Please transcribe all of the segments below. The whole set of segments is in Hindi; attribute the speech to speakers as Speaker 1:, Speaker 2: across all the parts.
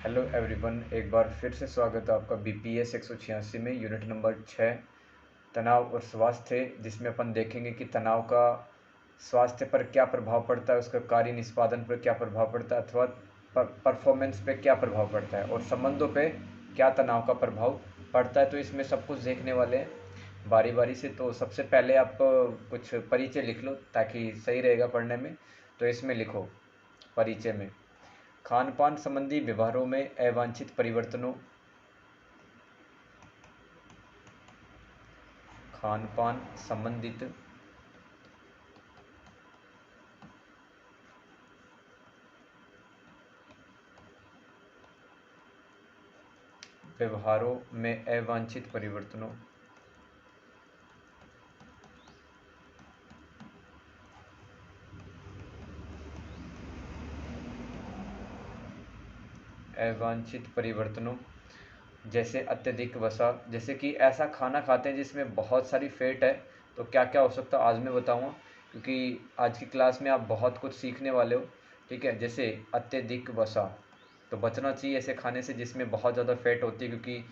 Speaker 1: हेलो एवरीवन, एक बार फिर से स्वागत है आपका बीपीएस 186 में यूनिट नंबर 6 तनाव और स्वास्थ्य, जिसमें अपन देखेंगे कि तनाव का स्वास्थ्य पर क्या प्रभाव पड़ता है, उसका कार्य निष्पादन पर क्या प्रभाव पड़ता है अथवा परफॉर्मेंस पे क्या प्रभाव पड़ता है और संबंधों पे क्या तनाव का प्रभाव पड़ता है। तो इसमें सब कुछ देखने वाले हैं बारी बारी से। तो सबसे पहले आप कुछ परिचय लिख लो ताकि सही रहेगा पढ़ने में। तो इसमें लिखो परिचय में, खान-पान संबंधी व्यवहारों में अवांछित परिवर्तनों, खान-पान संबंधित व्यवहारों में अवांछित परिवर्तनों, अवांछित परिवर्तनों जैसे अत्यधिक वसा। जैसे कि ऐसा खाना खाते हैं जिसमें बहुत सारी फैट है, तो क्या क्या हो सकता है आज मैं बताऊंगा, क्योंकि आज की क्लास में आप बहुत कुछ सीखने वाले हो। ठीक है, जैसे अत्यधिक वसा, तो बचना चाहिए ऐसे खाने से जिसमें बहुत ज़्यादा फैट होती है, क्योंकि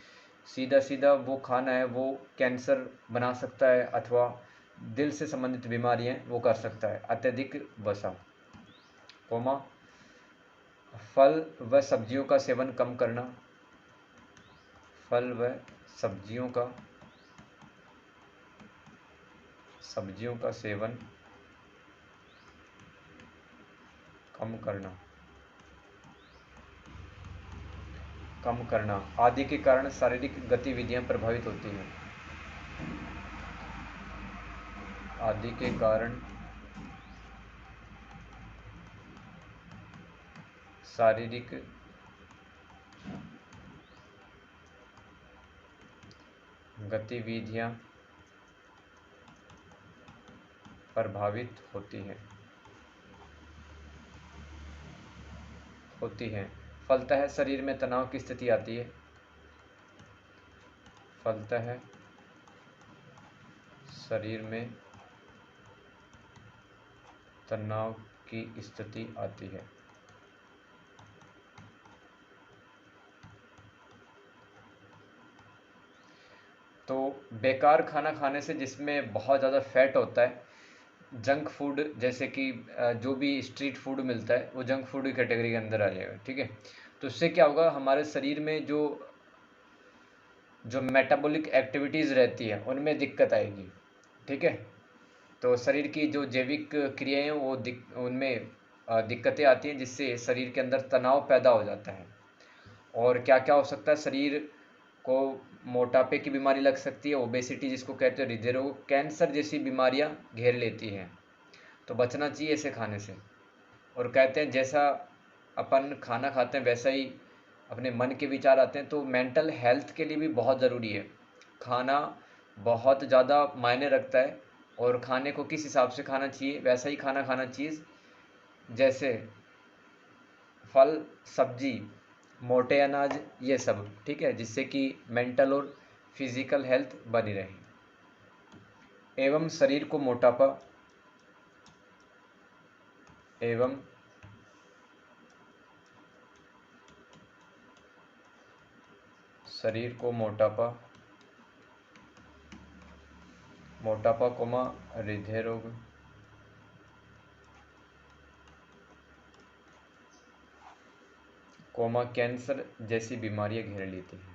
Speaker 1: सीधा सीधा वो खाना है वो कैंसर बना सकता है अथवा दिल से संबंधित बीमारियां वो कर सकता है। अत्यधिक वसा, कोमा फल व सब्जियों का सेवन कम करना, फल व सब्जियों का सेवन कम करना आदि के कारण शारीरिक गतिविधियां प्रभावित होती हैं। आदि के कारण शारीरिक गतिविधियां प्रभावित होती हैं। फलतः शरीर में तनाव की स्थिति आती है। फलतः शरीर में तनाव की स्थिति आती है। तो बेकार खाना खाने से, जिसमें बहुत ज़्यादा फैट होता है, जंक फूड जैसे कि जो भी स्ट्रीट फूड मिलता है वो जंक फूड की कैटेगरी के अंदर आ जाएगा। ठीक है, तो उससे क्या होगा, हमारे शरीर में जो मेटाबॉलिक एक्टिविटीज़ रहती है उनमें दिक्कत आएगी। ठीक है, तो शरीर की जो जैविक क्रियाएं वो उनमें दिक्कतें आती हैं, जिससे शरीर के अंदर तनाव पैदा हो जाता है। और क्या क्या हो सकता है, शरीर को मोटापे की बीमारी लग सकती है, ओबेसिटी जिसको कहते हैं, हृदय रोग, कैंसर जैसी बीमारियां घेर लेती हैं। तो बचना चाहिए ऐसे खाने से। और कहते हैं जैसा अपन खाना खाते हैं वैसा ही अपने मन के विचार आते हैं। तो मेंटल हेल्थ के लिए भी बहुत ज़रूरी है, खाना बहुत ज़्यादा मायने रखता है। और खाने को किस हिसाब से खाना चाहिए, वैसा ही खाना खाना चाहिए जैसे फल, सब्जी, मोटे अनाज, ये सब। ठीक है, जिससे कि मेंटल और फिजिकल हेल्थ बनी रहे। एवं शरीर को मोटापा, एवं शरीर को मोटापा कोमा हृदय रोग, कोमा कैंसर जैसी बीमारियां घेर लेती हैं।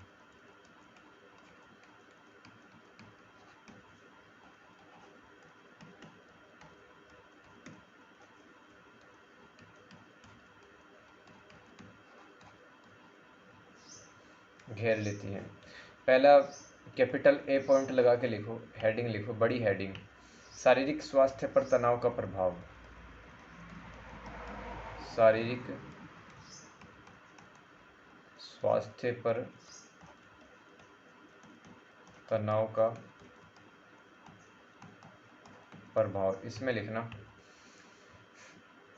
Speaker 1: घेर लेती हैं। पहला कैपिटल ए पॉइंट लगा के लिखो, हेडिंग लिखो, बड़ी हेडिंग, शारीरिक स्वास्थ्य पर तनाव का प्रभाव। शारीरिक स्वास्थ्य पर तनाव का प्रभाव, इसमें लिखना।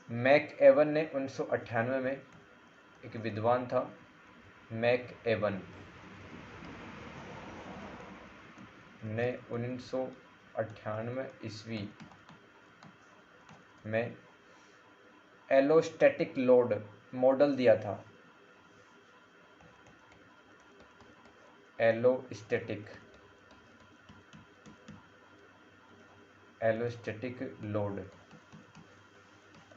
Speaker 1: मैक एवन ने 1998 में, एक विद्वान था मैक एवन ने 1998 ईस्वी में एलोस्टैटिक लोड मॉडल दिया था। एलोस्टैटिक लोड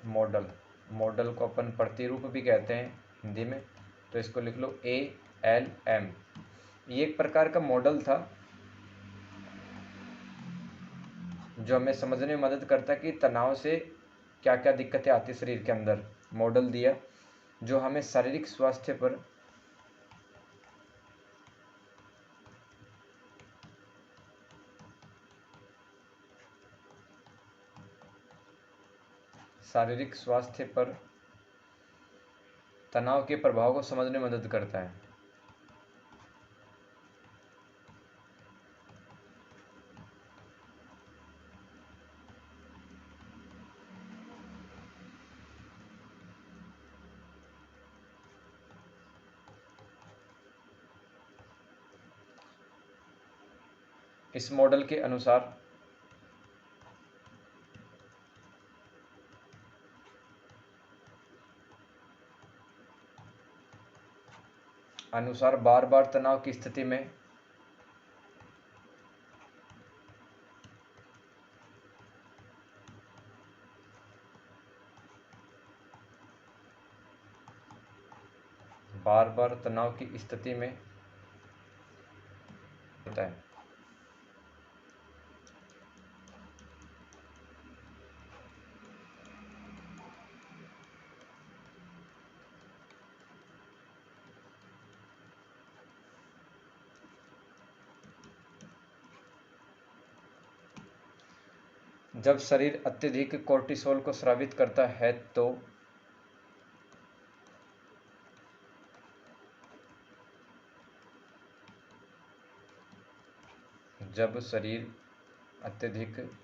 Speaker 1: मॉडल। मॉडल को अपन प्रतिरूप भी कहते हैं हिंदी में, तो इसको लिख लो ALM। ये एक प्रकार का मॉडल था जो हमें समझने में मदद करता है कि तनाव से क्या क्या दिक्कतें आती शरीर के अंदर। मॉडल दिया जो हमें शारीरिक स्वास्थ्य पर तनाव के प्रभाव को समझने में मदद करता है। इस मॉडल के अनुसार बार बार तनाव की स्थिति में होता है। जब शरीर अत्यधिक कोर्टिसोल को स्रावित करता है तो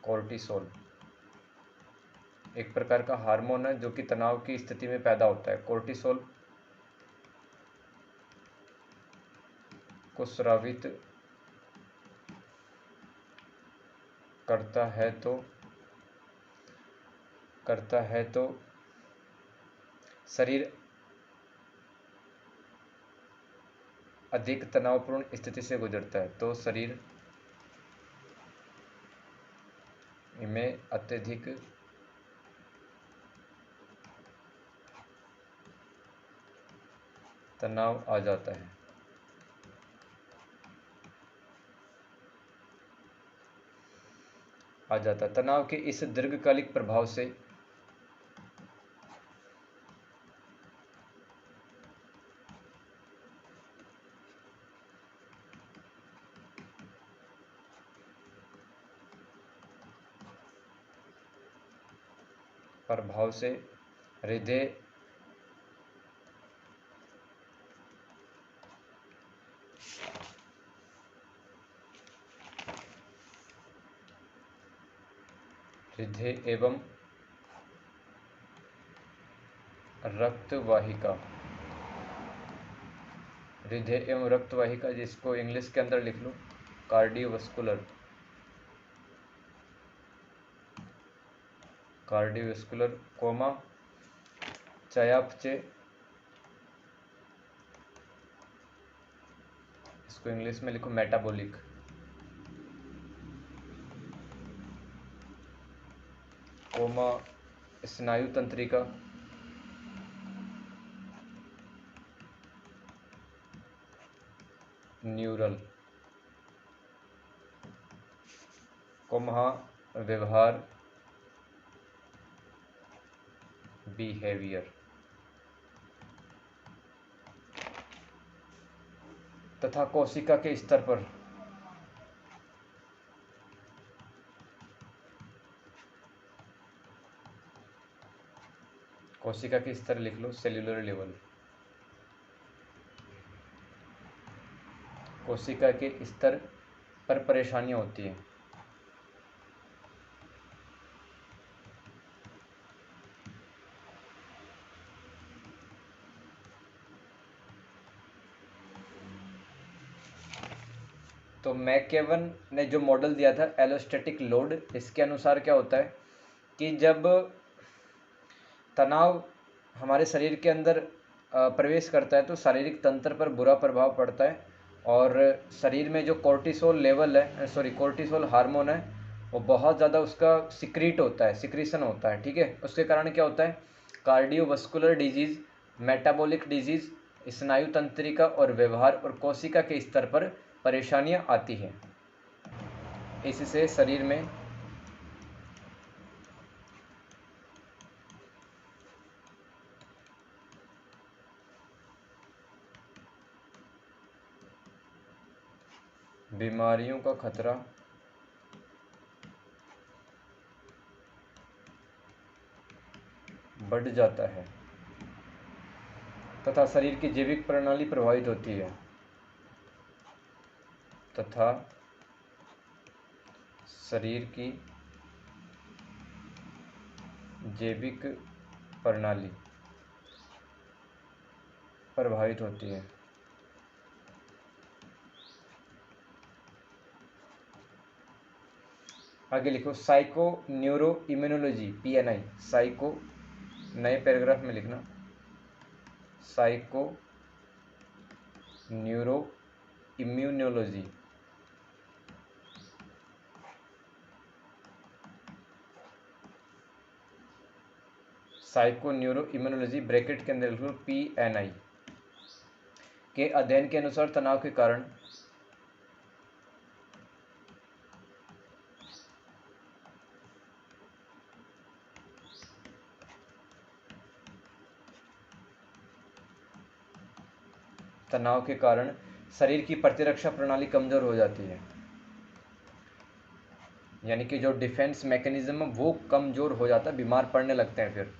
Speaker 1: कोर्टिसोल एक प्रकार का हार्मोन है जो कि तनाव की स्थिति में पैदा होता है। कोर्टिसोल को स्रावित करता है तो शरीर अधिक तनावपूर्ण स्थिति से गुजरता है, तो शरीर में अत्यधिक तनाव आ जाता है। तनाव के इस दीर्घकालिक प्रभाव से हृदय एवं रक्तवाहिका जिसको इंग्लिश के अंदर लिख लो कार्डियोवस्कुलर चयापचय, इसको इंग्लिश में लिखो मेटाबॉलिक, स्नायु तंत्रिका, न्यूरल, व्यवहार बिहेवियर, तथा कोशिका के स्तर पर लिख लो सेल्यूलर लेवल। कोशिका के स्तर पर परेशानियां होती हैं। तो मैकेवन ने जो मॉडल दिया था एलोस्टैटिक लोड, इसके अनुसार क्या होता है कि जब तनाव हमारे शरीर के अंदर प्रवेश करता है तो शारीरिक तंत्र पर बुरा प्रभाव पड़ता है और शरीर में जो कोर्टिसोल लेवल है, सॉरी कोर्टिसोल हार्मोन है, वो बहुत ज़्यादा उसका सिक्रीट होता है, सिक्रीशन होता है, ठीक है। उसके कारण क्या होता है, कार्डियोवास्कुलर डिजीज़, मेटाबॉलिक डिजीज़, स्नायु तंत्रिका और व्यवहार और कोशिका के स्तर पर परेशानियां आती हैं। इससे शरीर में बीमारियों का खतरा बढ़ जाता है तथा शरीर की जैविक प्रणाली प्रभावित होती है तथा शरीर की जैविक प्रणाली प्रभावित होती है। आगे लिखो psycho neuro immunology PNI, psycho, नए पैराग्राफ में लिखना, psycho neuro immunology. Psycho neuro immunology bracket के अंदर लिखो PNI के अध्ययन के अनुसार तनाव के कारण शरीर की प्रतिरक्षा प्रणाली कमजोर हो जाती है, यानी कि जो डिफेंस मैकेनिज्म है वो कमजोर हो जाता है, बीमार पड़ने लगते हैं फिर।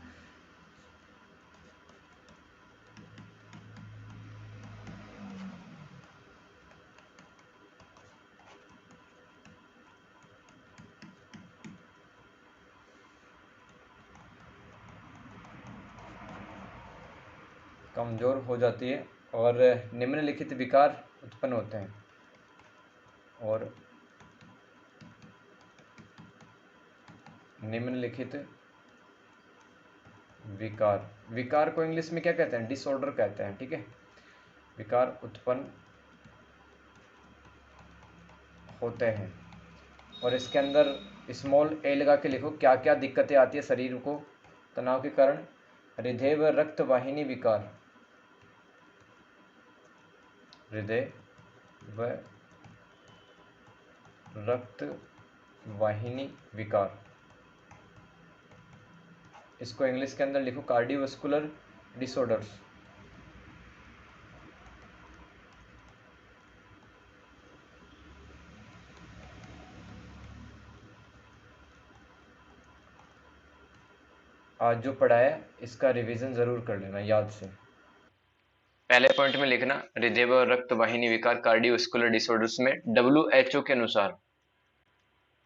Speaker 1: कमजोर हो जाती है और निम्नलिखित विकार उत्पन्न होते हैं। और निम्नलिखित विकार को इंग्लिश में क्या कहते हैं, डिसऑर्डर कहते हैं, ठीक है। विकार उत्पन्न होते हैं और इसके अंदर स्मॉल a लगा के लिखो क्या क्या दिक्कतें आती है शरीर को तनाव के कारण। हृदय व रक्त वाहिनी विकार, हृदय व रक्त वाहिनी विकार, इसको इंग्लिश के अंदर लिखो कार्डियोवास्कुलर डिसऑर्डर्स। आज जो पढ़ा है इसका रिवीजन जरूर कर लेना याद से। पहले पॉइंट में लिखना हृदय व रक्त वाहिनी विकार कार्डियोवास्कुलर डिसऑर्डर्स में WHO के अनुसार,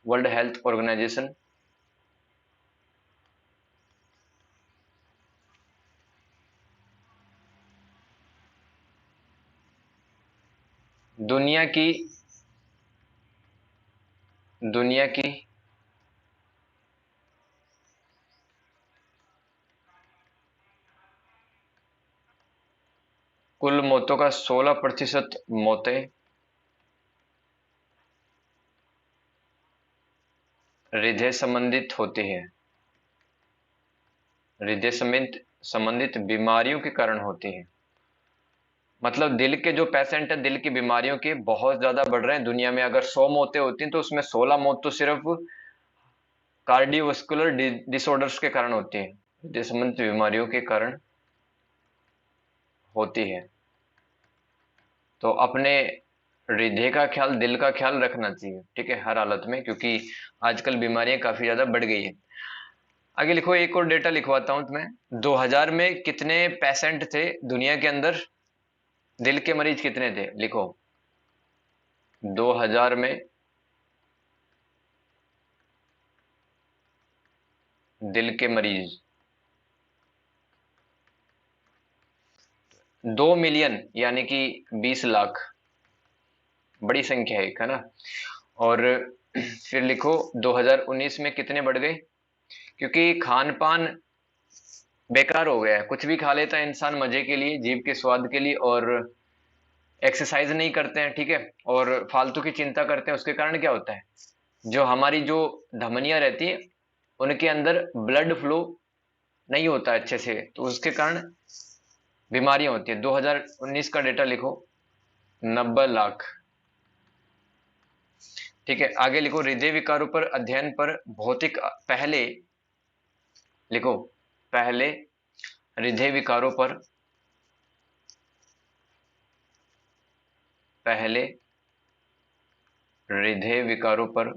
Speaker 1: वर्ल्ड हेल्थ ऑर्गेनाइजेशन, दुनिया की कुल मौतों का 16% मौतें हृदय संबंधित होती है, हृदय संबंधित बीमारियों के कारण होती है। मतलब दिल के जो पेशेंट है, दिल की बीमारियों के बहुत ज्यादा बढ़ रहे हैं दुनिया में। अगर 100 मौतें होती हैं तो उसमें 16 मौत तो सिर्फ कार्डियोवास्कुलर डिसऑर्डर्स के कारण होती है, हृदय संबंधित बीमारियों के कारण होती है। तो अपने हृदय का ख्याल, दिल का ख्याल रखना चाहिए, ठीक है, हर हालत में, क्योंकि आजकल बीमारियां काफी ज्यादा बढ़ गई है। आगे लिखो, एक और डेटा लिखवाता हूं तुम्हें। 2000 में कितने पेशेंट थे दुनिया के अंदर, दिल के मरीज कितने थे, लिखो। 2000 में दिल के मरीज 2 मिलियन, यानी कि 20 लाख, बड़ी संख्या है ना। और फिर लिखो 2019 में कितने बढ़ गए, क्योंकि खान पान बेकार हो गया है, कुछ भी खा लेता है इंसान मजे के लिए, जीभ के स्वाद के लिए, और एक्सरसाइज नहीं करते हैं, ठीक है, और फालतू की चिंता करते हैं, उसके कारण क्या होता है, जो हमारी जो धमनियां रहती है उनके अंदर ब्लड फ्लो नहीं होता है अच्छे से, तो उसके कारण बीमारियां होती है। 2019 का डेटा लिखो, 90 लाख। ठीक है, आगे लिखो, हृदय विकारों पर अध्ययन पर भौतिक पहले लिखो, पहले हृदय विकारों पर, पहले हृदय विकारों पर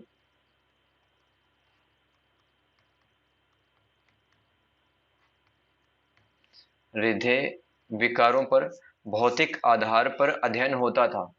Speaker 1: हृदय विकारों पर भौतिक आधार पर अध्ययन होता था।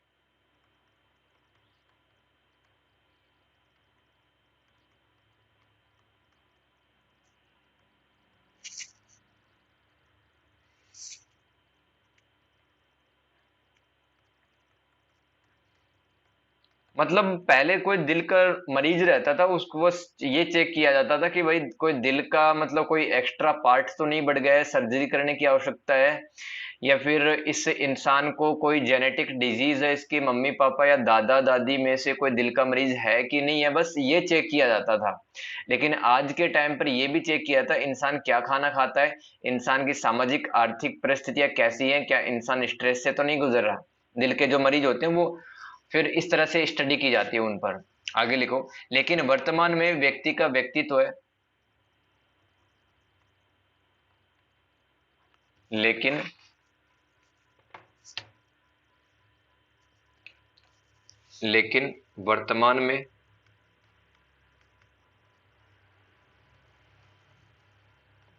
Speaker 1: मतलब पहले कोई दिल का मरीज रहता था, उसको बस ये चेक किया जाता था कि भाई कोई दिल का मतलब कोई एक्स्ट्रा पार्ट तो नहीं बढ़ गया है, सर्जरी करने की आवश्यकता है, या फिर इस इंसान को कोई जेनेटिक डिजीज है, इसके मम्मी पापा या दादा दादी में से कोई दिल का मरीज है कि नहीं है, बस ये चेक किया जाता था। लेकिन आज के टाइम पर ये भी चेक किया था इंसान क्या खाना खाता है, इंसान की सामाजिक आर्थिक परिस्थितियां कैसी हैं, क्या इंसान स्ट्रेस से तो नहीं गुजर रहा। दिल के जो मरीज होते हैं वो फिर इस तरह से स्टडी की जाती है उन पर। आगे लिखो, लेकिन वर्तमान में व्यक्ति का व्यक्तित्व है, लेकिन लेकिन वर्तमान में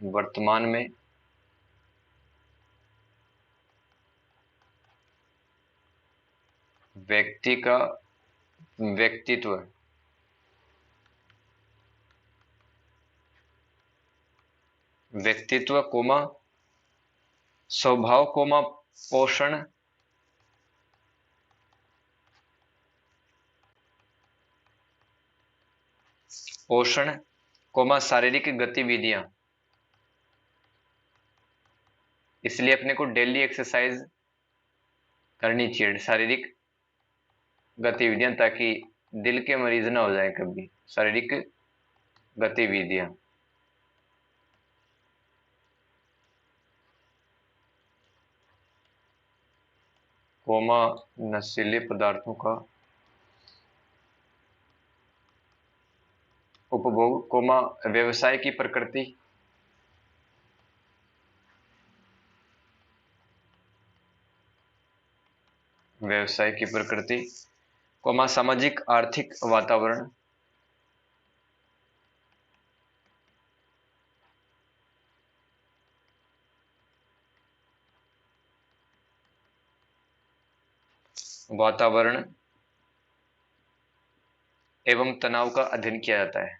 Speaker 1: वर्तमान में व्यक्ति का व्यक्तित्व व्यक्तित्व कोमा स्वभाव कोमा पोषण पोषण कोमा शारीरिक गतिविधियां, इसलिए अपने को डेली एक्सरसाइज करनी चाहिए, शारीरिक गतिविधियां, ताकि दिल के मरीज ना हो जाए कभी। शारीरिक गतिविधियां, कोमा नशीले पदार्थों का उपभोग, कोमा व्यवसाय की प्रकृति, व्यवसाय की प्रकृति, कोमा सामाजिक आर्थिक वातावरण, वातावरण एवं तनाव का अध्ययन किया जाता है।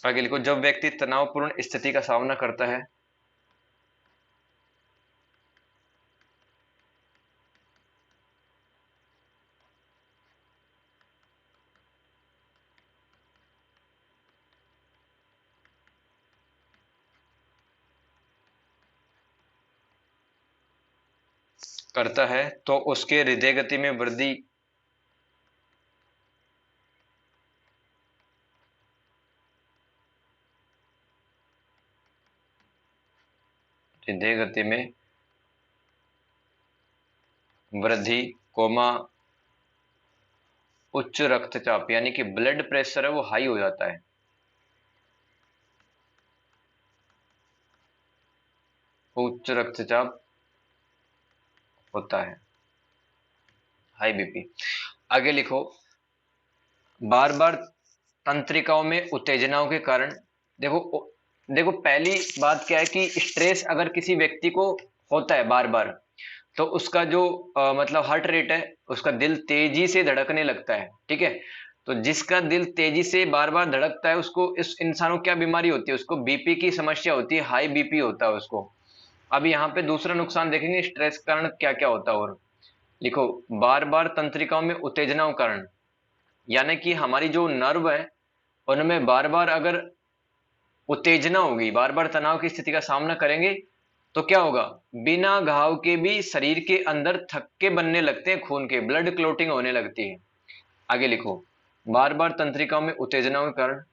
Speaker 1: आगे लिखो, जब व्यक्ति तनावपूर्ण स्थिति का सामना करता है, तो उसके हृदय गति में वृद्धि, हृदय गति में वृद्धि, कोमा उच्च रक्तचाप, यानी कि ब्लड प्रेशर है वो हाई हो जाता है, उच्च रक्तचाप होता है, हाई बीपी। आगे लिखो, बार बार तंत्रिकाओं में उत्तेजनाओं के कारण, देखो देखो पहली बात क्या है कि स्ट्रेस अगर किसी व्यक्ति को होता है बार बार, तो उसका जो मतलब हार्ट रेट है, उसका दिल तेजी से धड़कने लगता है, ठीक है। तो जिसका दिल तेजी से बार बार धड़कता है, उसको, इस इंसान को क्या बीमारी होती है, उसको बीपी की समस्या होती है, हाई बीपी होता है उसको। अब यहाँ पे दूसरा नुकसान देखेंगे स्ट्रेस के कारण क्या क्या होता है। और लिखो, बार बार तंत्रिकाओं में उत्तेजनाओं के कारण, यानी कि हमारी जो नर्व है उनमें बार बार अगर उत्तेजना होगी, बार बार तनाव की स्थिति का सामना करेंगे, तो क्या होगा, बिना घाव के भी शरीर के अंदर थक्के बनने लगते हैं, खून के ब्लड क्लोटिंग होने लगती है। आगे लिखो, बार बार तंत्रिकाओं में उत्तेजनाओं के कारण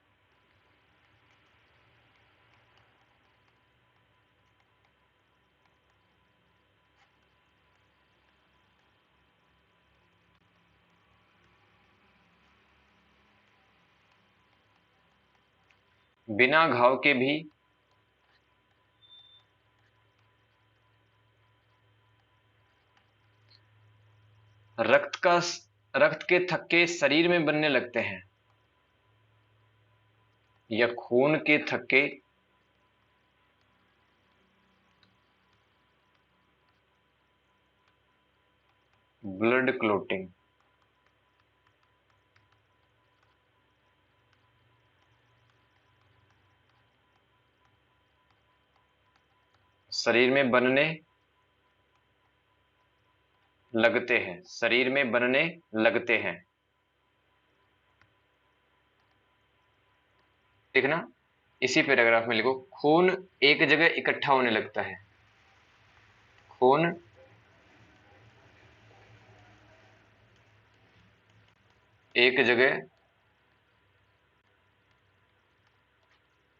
Speaker 1: बिना घाव के भी रक्त के थक्के शरीर में बनने लगते हैं, या खून के थक्के ब्लड क्लोटिंग शरीर में बनने लगते हैं, शरीर में बनने लगते हैं। देखना, इसी पैराग्राफ में लिखो, खून एक जगह इकट्ठा होने लगता है, खून एक जगह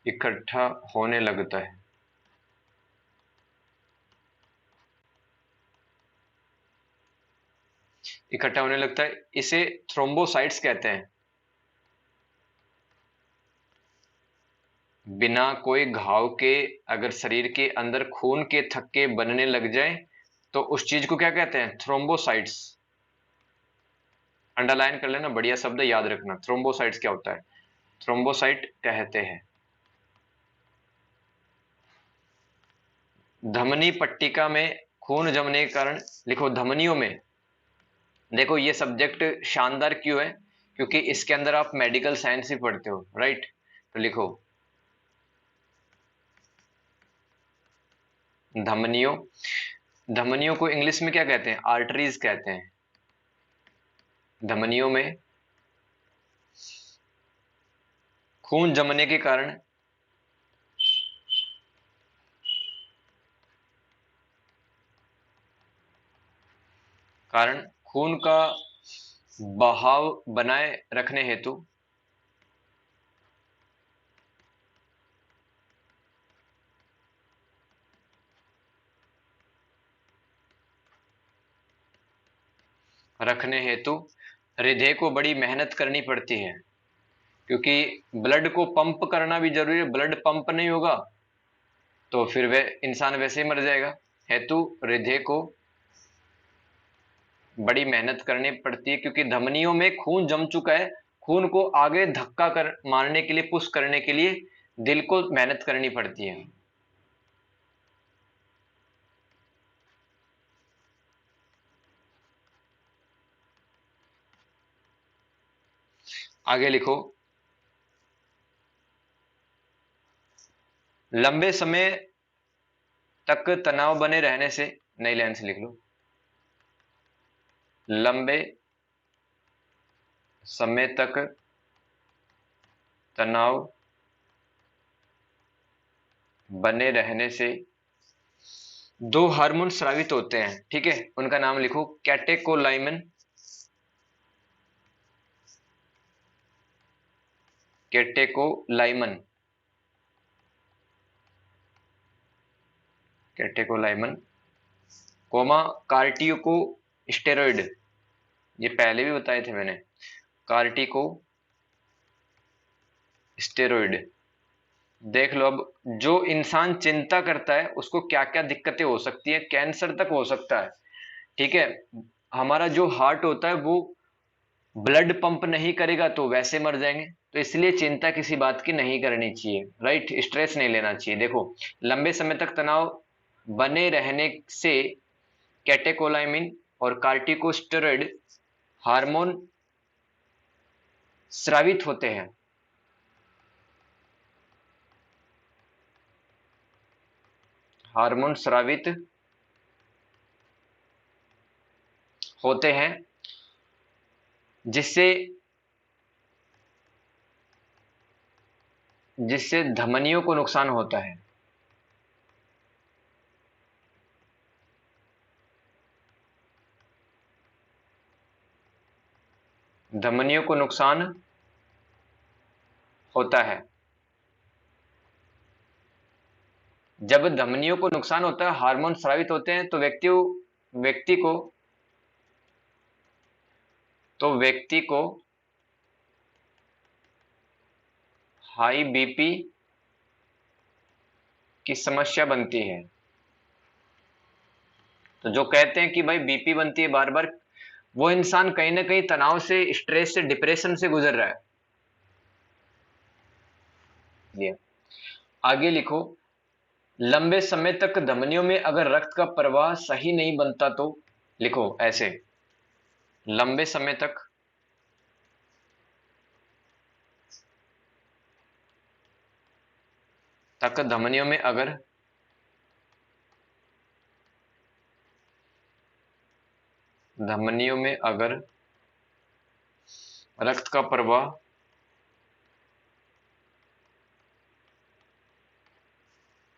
Speaker 1: इकट्ठा होने लगता है। इकट्ठा होने लगता है, इसे थ्रोम्बोसाइट्स कहते हैं। बिना कोई घाव के अगर शरीर के अंदर खून के थक्के बनने लग जाए तो उस चीज को क्या कहते हैं, थ्रोम्बोसाइट्स। अंडरलाइन कर लेना, बढ़िया शब्द याद रखना, थ्रोम्बोसाइट्स क्या होता है, थ्रोम्बोसाइट कहते हैं। धमनी पट्टिका में खून जमने के कारण, लिखो धमनियों में, देखो ये सब्जेक्ट शानदार क्यों है, क्योंकि इसके अंदर आप मेडिकल साइंस ही पढ़ते हो, राइट। तो लिखो, धमनियों, धमनियों को इंग्लिश में क्या कहते हैं, आर्टरीज कहते हैं। धमनियों में खून जमने के कारण खून का बहाव बनाए रखने हेतु हृदय को बड़ी मेहनत करनी पड़ती है, क्योंकि ब्लड को पंप करना भी जरूरी है, ब्लड पंप नहीं होगा तो फिर वह इंसान वैसे ही मर जाएगा। हेतु हृदय को बड़ी मेहनत करनी पड़ती है, क्योंकि धमनियों में खून जम चुका है, खून को आगे धक्का कर मारने के लिए, पुश करने के लिए दिल को मेहनत करनी पड़ती है। आगे लिखो, लंबे समय तक तनाव बने रहने से, नई लाइन से लिख लो, लंबे समय तक तनाव बने रहने से दो हार्मोन स्रावित होते हैं, ठीक है, उनका नाम लिखो, कैटेकोलाइमन, कैटेकोलाइमन, कैटेकोलाइमन, कोमा कार्टिको स्टेरॉइड, ये पहले भी बताए थे मैंने, कार्टिको स्टेरॉइड। देख लो, अब जो इंसान चिंता करता है उसको क्या क्या दिक्कतें हो सकती है, कैंसर तक हो सकता है, ठीक है। हमारा जो हार्ट होता है वो ब्लड पंप नहीं करेगा तो वैसे मर जाएंगे, तो इसलिए चिंता किसी बात की नहीं करनी चाहिए, राइट, स्ट्रेस नहीं लेना चाहिए। देखो, लंबे समय तक तनाव बने रहने से कैटेकोलाइमिन और कार्टिकोस्टेरॉइड हार्मोन स्रावित होते हैं, हार्मोन स्रावित होते हैं जिससे धमनियों को नुकसान होता है। धमनियों को नुकसान होता है। जब धमनियों को नुकसान होता है, हार्मोन स्रावित होते हैं, तो व्यक्ति को हाई बीपी की समस्या बनती है। तो जो कहते हैं कि भाई बीपी बनती है बार बार, वो इंसान कहीं ना कहीं तनाव से, स्ट्रेस से, डिप्रेशन से गुजर रहा है। आगे लिखो, लंबे समय तक धमनियों में अगर रक्त का प्रवाह सही नहीं बनता तो, लिखो ऐसे, लंबे समय तक धमनियों में अगर रक्त का प्रवाह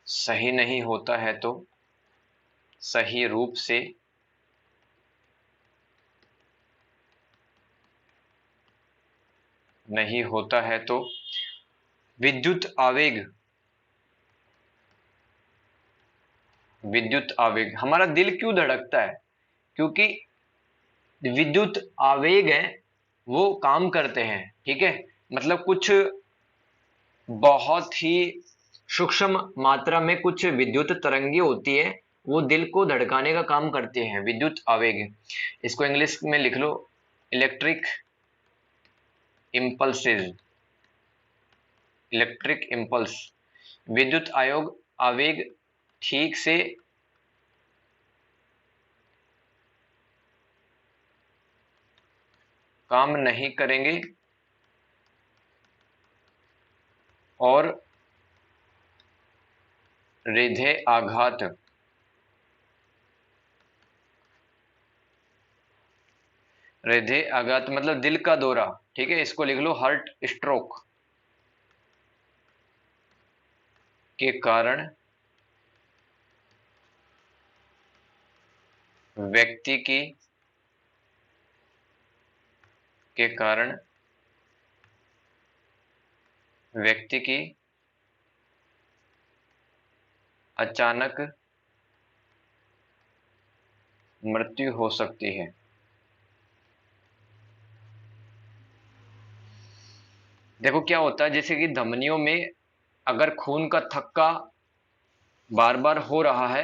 Speaker 1: सही नहीं होता है तो, सही रूप से नहीं होता है तो विद्युत आवेग, हमारा दिल क्यों धड़कता है? क्योंकि विद्युत आवेग है वो काम करते हैं, ठीक है। मतलब कुछ बहुत ही सूक्ष्म मात्रा में कुछ विद्युत तरंगे होती है, वो दिल को धड़काने का काम करते हैं, विद्युत आवेग। इसको इंग्लिश में लिख लो, इलेक्ट्रिक इम्पल्सेस, इलेक्ट्रिक इम्पल्स। विद्युत आवेग ठीक से काम नहीं करेंगे और हृदय आघात मतलब दिल का दौरा, ठीक है। इसको लिख लो, हार्ट स्ट्रोक के कारण व्यक्ति की अचानक मृत्यु हो सकती है। देखो क्या होता है, जैसे कि धमनियों में अगर खून का थक्का बार बार हो रहा है,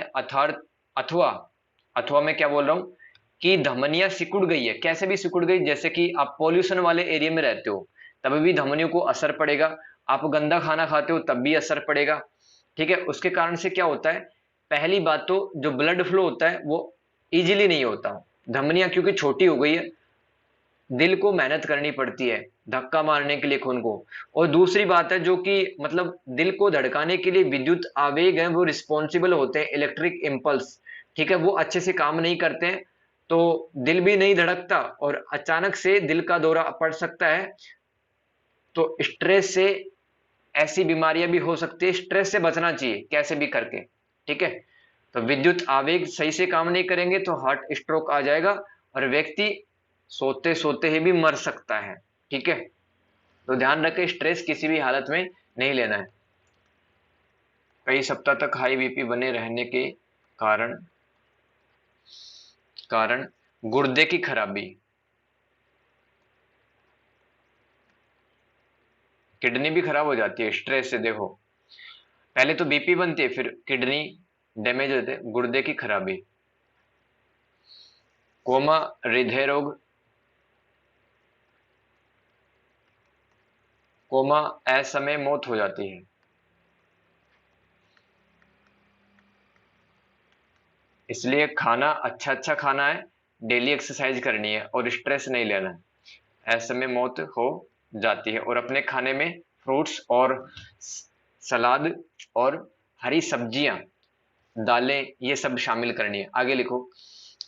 Speaker 1: अथवा मैं क्या बोल रहा हूं कि धमनियां सिकुड़ गई है, कैसे भी सिकुड़ गई, जैसे कि आप पॉल्यूशन वाले एरिया में रहते हो तब भी धमनियों को असर पड़ेगा, आप गंदा खाना खाते हो तब भी असर पड़ेगा, ठीक है। उसके कारण से क्या होता है, पहली बात तो जो ब्लड फ्लो होता है वो इजीली नहीं होता, धमनियां क्योंकि छोटी हो गई है, दिल को मेहनत करनी पड़ती है धक्का मारने के लिए खून को। और दूसरी बात है जो कि मतलब दिल को धड़काने के लिए विद्युत आवेग है वो रिस्पॉन्सिबल होते हैं, इलेक्ट्रिक इम्पल्स, ठीक है, वो अच्छे से काम नहीं करते हैं तो दिल भी नहीं धड़कता और अचानक से दिल का दौरा पड़ सकता है। तो स्ट्रेस से ऐसी बीमारियां भी हो सकती है, स्ट्रेस से बचना चाहिए कैसे भी करके, ठीक है। तो विद्युत आवेग सही से काम नहीं करेंगे तो हार्ट स्ट्रोक आ जाएगा और व्यक्ति सोते सोते ही भी मर सकता है, ठीक है। तो ध्यान रखें, स्ट्रेस किसी भी हालत में नहीं लेना है। कई सप्ताह तक हाई बीपी बने रहने के कारण गुर्दे की खराबी, किडनी भी खराब हो जाती है स्ट्रेस से। देखो पहले तो बीपी बनती है, फिर किडनी डैमेज होते हैं, गुर्दे की खराबी, कोमा, हृदय रोग, कोमा, असमय मौत हो जाती है। इसलिए खाना अच्छा खाना है, डेली एक्सरसाइज करनी है और स्ट्रेस नहीं लेना है, ऐसे में मौत हो जाती है। और अपने खाने में फ्रूट्स और सलाद और हरी सब्जियां, दालें, ये सब शामिल करनी है। आगे लिखो,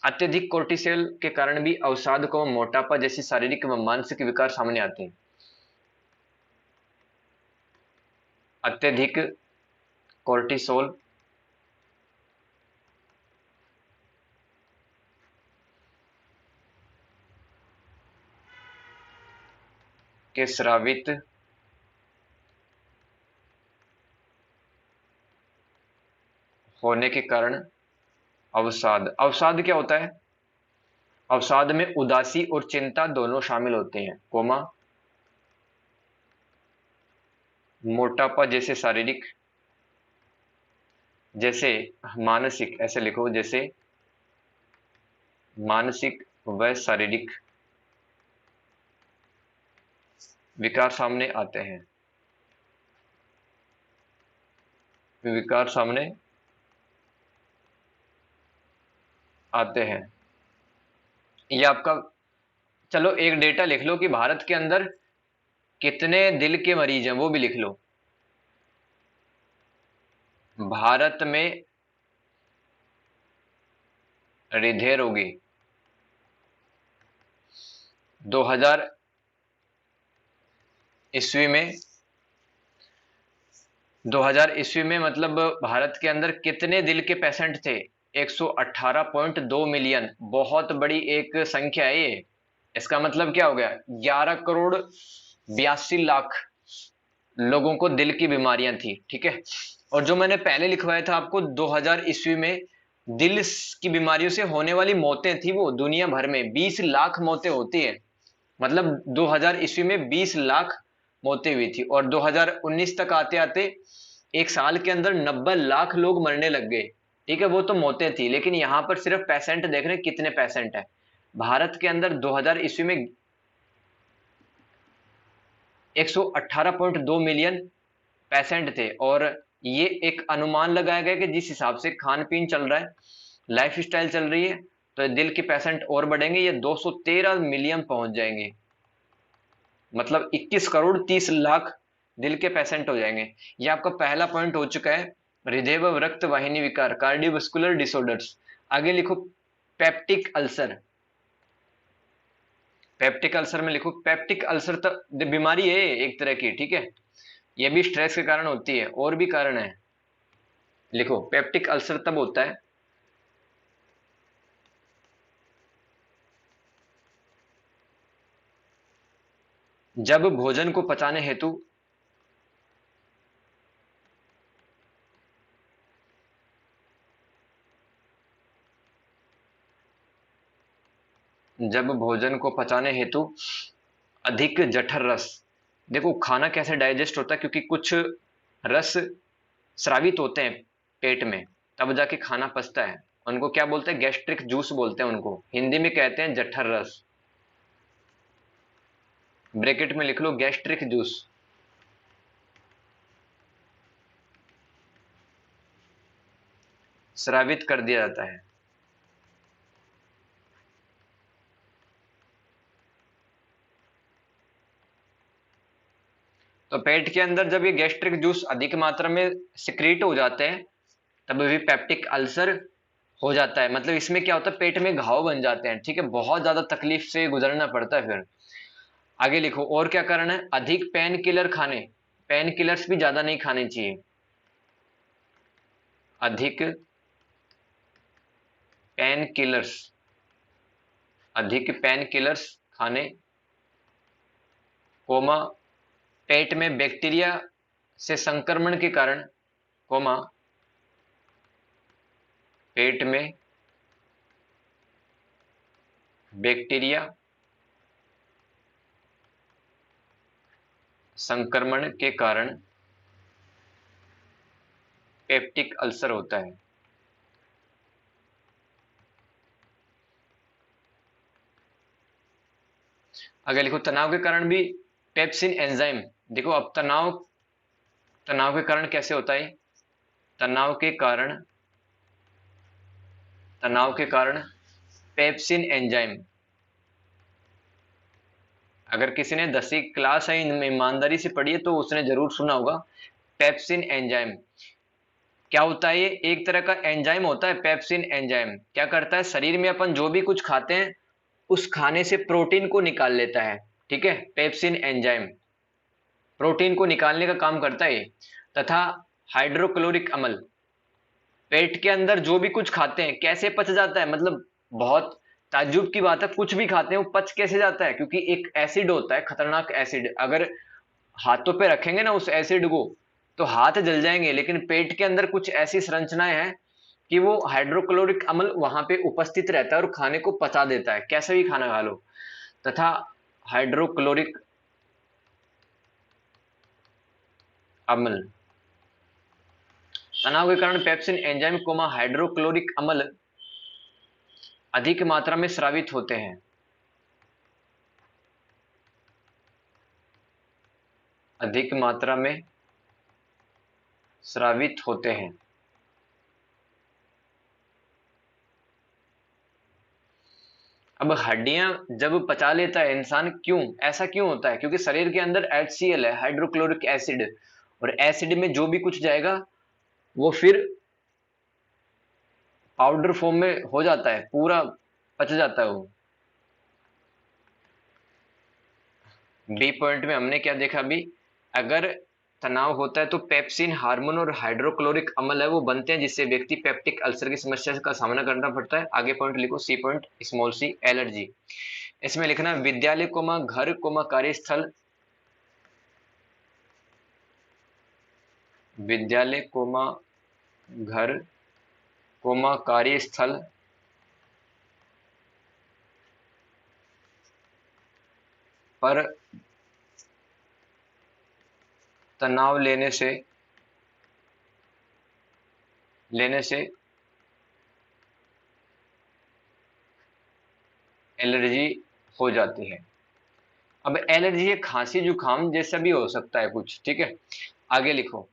Speaker 2: अत्यधिक कोर्टिसोल के कारण भी अवसाद को मोटापा जैसी शारीरिक व मानसिक विकार सामने आते हैं। अत्यधिक कोर्टिसोल के स्रावित होने के कारण अवसाद। अवसाद क्या होता है? अवसाद में उदासी और चिंता दोनों शामिल होते हैं, कोमा मोटापा जैसे शारीरिक, जैसे मानसिक, ऐसे लिखो, जैसे मानसिक व शारीरिक विकार सामने आते हैं। विकार सामने आते हैं। ये आपका, चलो एक डेटा लिख लो कि भारत के अंदर कितने दिल के मरीज हैं, वो भी लिख लो। भारत में हृदय रोगी 2000 ईस्वी में 2000 ईस्वी में मतलब भारत के अंदर कितने दिल के पेशेंट थे? 118.2 मिलियन। बहुत बड़ी एक संख्या है ये। इसका मतलब क्या हो गया? 11 करोड़ 82 लाख लोगों को दिल की बीमारियां थी, ठीक है। और जो मैंने पहले लिखवाया था आपको 2000 ईस्वी में दिल की बीमारियों से होने वाली मौतें थी, वो दुनिया भर में 20 लाख मौतें होती है। मतलब 2000 ईस्वी में 20 लाख मौतें हुई थी, और 2019 तक आते आते एक साल के अंदर 90 लाख लोग मरने लग गए, ठीक है। वो तो मौतें थी, लेकिन यहां पर सिर्फ पेशेंट देख रहे हैं, कितने पेशेंट है भारत के अंदर। 2000 ईस्वी में 118.2 मिलियन पेशेंट थे, और ये एक अनुमान लगाया गया कि जिस हिसाब से खान पीन चल रहा है, लाइफ स्टाइल चल रही है, तो दिल के पेशेंट और बढ़ेंगे, ये 213 मिलियन पहुंच जाएंगे। मतलब 21 करोड़ 30 लाख दिल के पेशेंट हो जाएंगे। ये आपका पहला पॉइंट हो चुका है, हृदय व रक्त वाहिनी विकार, कार्डियोवास्कुलर डिसऑर्डर्स। आगे लिखो पेप्टिक अल्सर। पेप्टिक अल्सर में लिखो, पेप्टिक अल्सर तो बीमारी है एक तरह की, ठीक है। ये भी स्ट्रेस के कारण होती है, और भी कारण है। लिखो पेप्टिक अल्सर तब होता है जब भोजन को पचाने हेतु जब भोजन को पचाने हेतु अधिक जठर रस। देखो खाना कैसे डाइजेस्ट होता है, क्योंकि कुछ रस स्रावित होते हैं पेट में, तब जाके खाना पचता है। उनको क्या बोलते हैं? गैस्ट्रिक जूस बोलते हैं उनको, हिंदी में कहते हैं जठर रस। ब्रैकेट में लिख लो गैस्ट्रिक जूस। स्रावित कर दिया जाता है। तो पेट के अंदर जब ये गैस्ट्रिक जूस अधिक मात्रा में सिक्रीट हो जाते हैं, तब भी पेप्टिक अल्सर हो जाता है। मतलब इसमें क्या होता है, पेट में घाव बन जाते हैं, ठीक है। बहुत ज्यादा तकलीफ से गुजरना पड़ता है फिर। आगे लिखो और क्या कारण है? अधिक पेन किलर खाने। पेन किलर्स भी ज्यादा नहीं खाने चाहिए। अधिक पेन किलर्स, अधिक पेन किलर्स खाने, कोमा पेट में बैक्टीरिया से संक्रमण के कारण, कोमा पेट में बैक्टीरिया संक्रमण के कारण पेप्टिक अल्सर होता है। अगर लिखो तनाव के कारण भी पेप्सिन एंजाइम। देखो अब तनाव, तनाव के कारण कैसे होता है? तनाव के कारण, तनाव के कारण पेप्सिन एंजाइम। अगर किसी ने 10वीं क्लास है ईमानदारी से पढ़ी है तो उसने जरूर सुना होगा पेप्सिन एंजाइम। क्या होता है ये? एक तरह का एंजाइम होता है, पेप्सिन एंजाइम। क्या करता है? शरीर में अपन जो भी कुछ खाते हैं उस खाने से प्रोटीन को निकाल लेता है, ठीक है। पेप्सिन एंजाइम प्रोटीन को निकालने का काम करता है। तथा हाइड्रोक्लोरिक अम्ल, पेट के अंदर जो भी कुछ खाते हैं कैसे पच जाता है, मतलब बहुत ताज्जुब की बात है, कुछ भी खाते हैं वो पच कैसे जाता है? क्योंकि एक एसिड होता है, खतरनाक एसिड, अगर हाथों पे रखेंगे ना उस एसिड को तो हाथ जल जाएंगे, लेकिन पेट के अंदर कुछ ऐसी संरचनाएं हैं कि वो हाइड्रोक्लोरिक अम्ल वहां पे उपस्थित रहता है और खाने को पचा देता है, कैसे भी खाना खा लो। तथा हाइड्रोक्लोरिक अम्ल, तनाव के कारण पेप्सिन एंजाइम कोमा हाइड्रोक्लोरिक अम्ल अधिक मात्रा में स्रावित होते हैं, अधिक मात्रा में स्रावित होते हैं। अब हड्डियां जब पचा लेता है इंसान, क्यों ऐसा क्यों होता है? क्योंकि शरीर के अंदर HCl है, हाइड्रोक्लोरिक एसिड, और एसिड में जो भी कुछ जाएगा वो फिर पाउडर फॉर्म में हो जाता है, पूरा पच जाता है वो। बी पॉइंट में हमने क्या देखा अभी? अगर तनाव होता है तो पेप्सिन हार्मोन और हाइड्रोक्लोरिक अम्ल है वो बनते हैं, जिससे व्यक्ति पेप्टिक अल्सर की समस्या का सामना करना पड़ता है। आगे पॉइंट लिखो, C point small C, allergy. इसमें लिखना विद्यालय कोमा घर कोमा कार्यस्थल, विद्यालय कोमा घर कोमा कार्यस्थल पर तनाव लेने से एलर्जी हो जाती है। अब एलर्जी है खांसी जुकाम जैसा भी हो सकता है कुछ, ठीक है। आगे लिखो,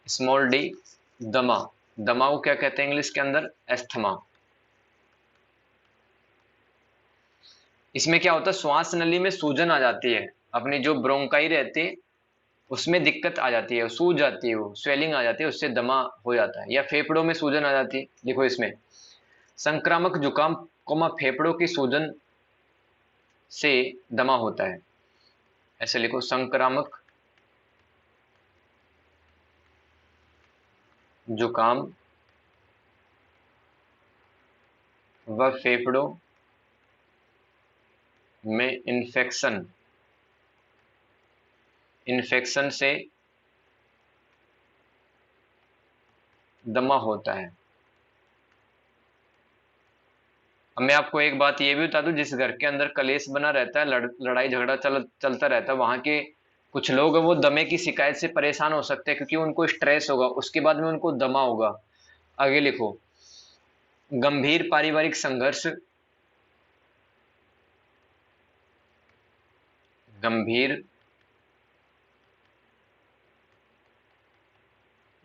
Speaker 2: स्मॉल डी, दमा। दमा को क्या कहते हैं इंग्लिश के अंदर? एस्थमा। इसमें क्या होता है? श्वास नली में सूजन आ जाती है, अपनी जो ब्रोंकाई रहती है उसमें दिक्कत आ जाती है, सूज जाती है, वो स्वेलिंग आ जाती है, उससे दमा हो जाता है। या फेफड़ों में सूजन आ जाती है, देखो इसमें संक्रामक जुकाम कोमा फेफड़ों की सूजन से दमा होता है, ऐसे लिखो, संक्रामक जुकाम व फेफड़ों में इन्फेक्शन से दमा होता है। अब मैं आपको एक बात ये भी बता दूं, जिस घर के अंदर कलेश बना रहता है, लड़ाई झगड़ा चलता रहता है, वहां के कुछ लोग वो दमे की शिकायत से परेशान हो सकते हैं, क्योंकि उनको स्ट्रेस होगा, उसके बाद में उनको दमा होगा। आगे लिखो, गंभीर पारिवारिक संघर्ष,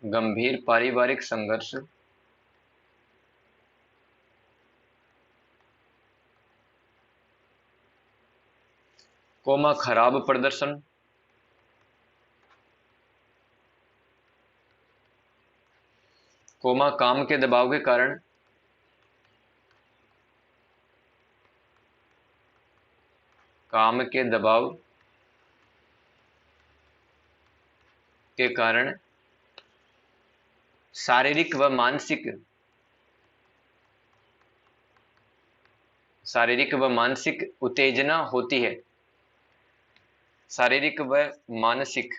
Speaker 2: गंभीर पारिवारिक संघर्ष कोमा खराब प्रदर्शन, कोमा काम के दबाव के कारण, काम के दबाव के कारण शारीरिक व मानसिक उत्तेजना होती है, शारीरिक व मानसिक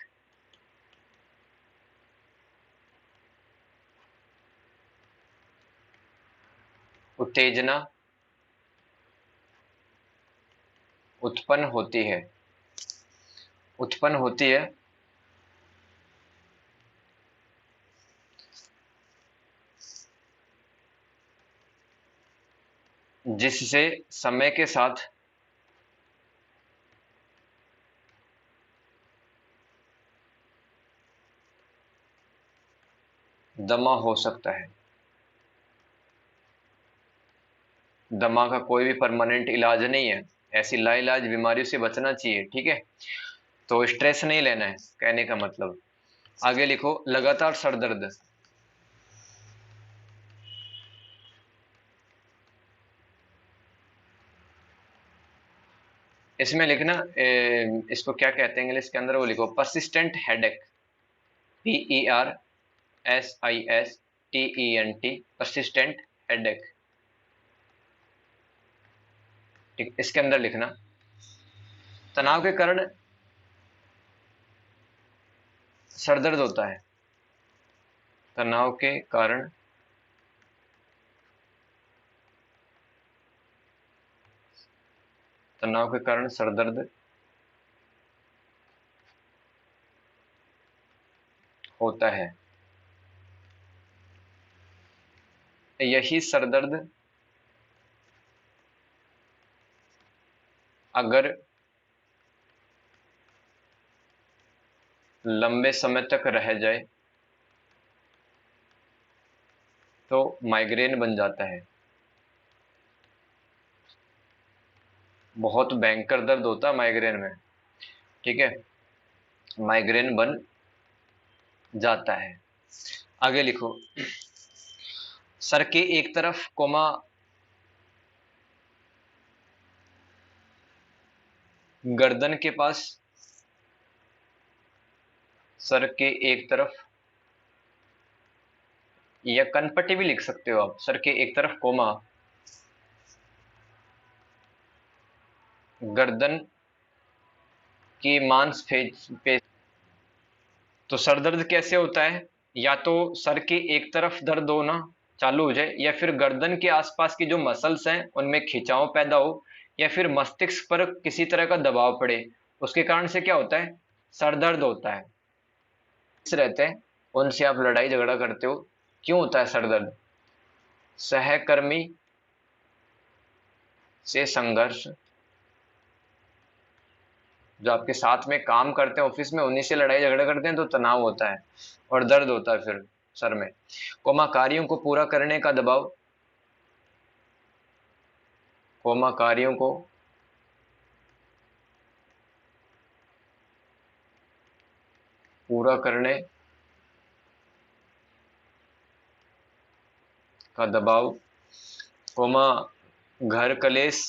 Speaker 2: उत्तेजना उत्पन्न होती है, जिससे समय के साथ दमा हो सकता है। दमा का कोई भी परमानेंट इलाज नहीं है, ऐसी लाइलाज बीमारियों से बचना चाहिए, ठीक है। तो स्ट्रेस नहीं लेना है, कहने का मतलब। आगे लिखो, लगातार सर दर्द, इसमें लिखना इसको क्या कहते हैं इंग्लिश के अंदर, वो लिखो persistent headache, PERSISTENT, persistent headache. ठीक, इसके अंदर लिखना तनाव के कारण सरदर्द होता है, तनाव के कारण सरदर्द होता है। यही सरदर्द अगर लंबे समय तक रह जाए तो माइग्रेन बन जाता है। बहुत भयंकर दर्द होता है माइग्रेन में, ठीक है, माइग्रेन बन जाता है। आगे लिखो, सर के एक तरफ कोमा गर्दन के पास, सर के एक तरफ, या कनपट्टी भी लिख सकते हो आप, सर के एक तरफ कोमा गर्दन की मांसपेशी। तो सर दर्द कैसे होता है, या तो सर के एक तरफ दर्द होना चालू हो जाए, या फिर गर्दन के आसपास की जो मसल्स हैं उनमें खिंचाव पैदा हो, या फिर मस्तिष्क पर किसी तरह का दबाव पड़े, उसके कारण से क्या होता है, सर दर्द होता है। रहते हैं उनसे आप लड़ाई झगड़ा करते हो, क्यों होता है सर दर्द, सहकर्मी से संघर्ष, जो आपके साथ में काम करते हैं ऑफिस में उन्हीं से लड़ाई झगड़ा करते हैं तो तनाव होता है और दर्द होता है फिर सर में। कोमा कार्यों को पूरा करने का दबाव, कोमा कार्यों को पूरा करने का दबाव, कोमा घर कलेश,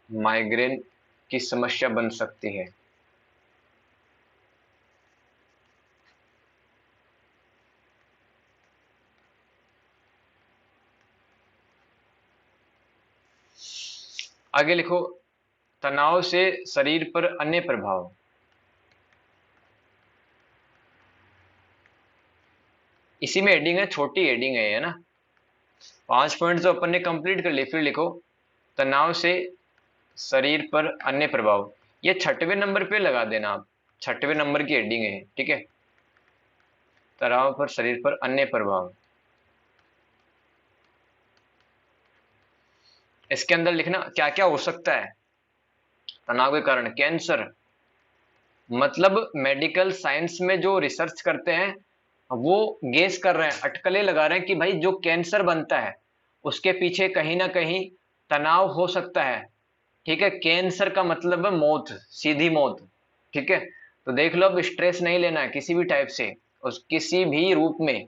Speaker 2: माइग्रेन की समस्या बन सकती है। आगे लिखो, तनाव से शरीर पर अन्य प्रभाव। इसी में हेडिंग है, छोटी हेडिंग है ना, 5 पॉइंट तो अपन ने कंप्लीट कर लिए। फिर लिखो तनाव से शरीर पर अन्य प्रभाव, ये 6वें नंबर पे लगा देना आप, 6वें नंबर की हेडिंग है, ठीक है, तनाव पर शरीर पर अन्य प्रभाव। इसके अंदर लिखना क्या क्या हो सकता है तनाव के कारण, कैंसर, मतलब मेडिकल साइंस में जो रिसर्च करते हैं वो गेस कर रहे हैं, अटकलें लगा रहे हैं कि भाई जो कैंसर बनता है उसके पीछे कहीं ना कहीं तनाव हो सकता है, ठीक है, कैंसर का मतलब है मौत, सीधी मौत, ठीक है। तो देख लो, अब स्ट्रेस नहीं लेना है किसी भी टाइप से, उस किसी भी रूप में,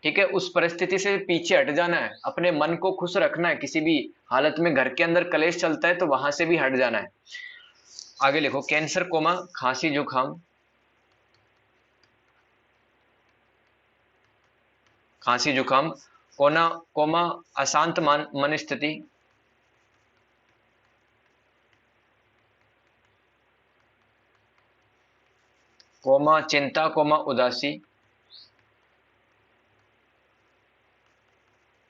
Speaker 2: ठीक है, उस परिस्थिति से पीछे हट जाना है, अपने मन को खुश रखना है, किसी भी हालत में घर के अंदर कलेश चलता है तो वहां से भी हट जाना है। आगे लिखो, कैंसर, कोमा खांसी जुकाम, खांसी जुकाम, कोना कोमा अशांत मन स्थिति, कोमा चिंता, कोमा उदासी,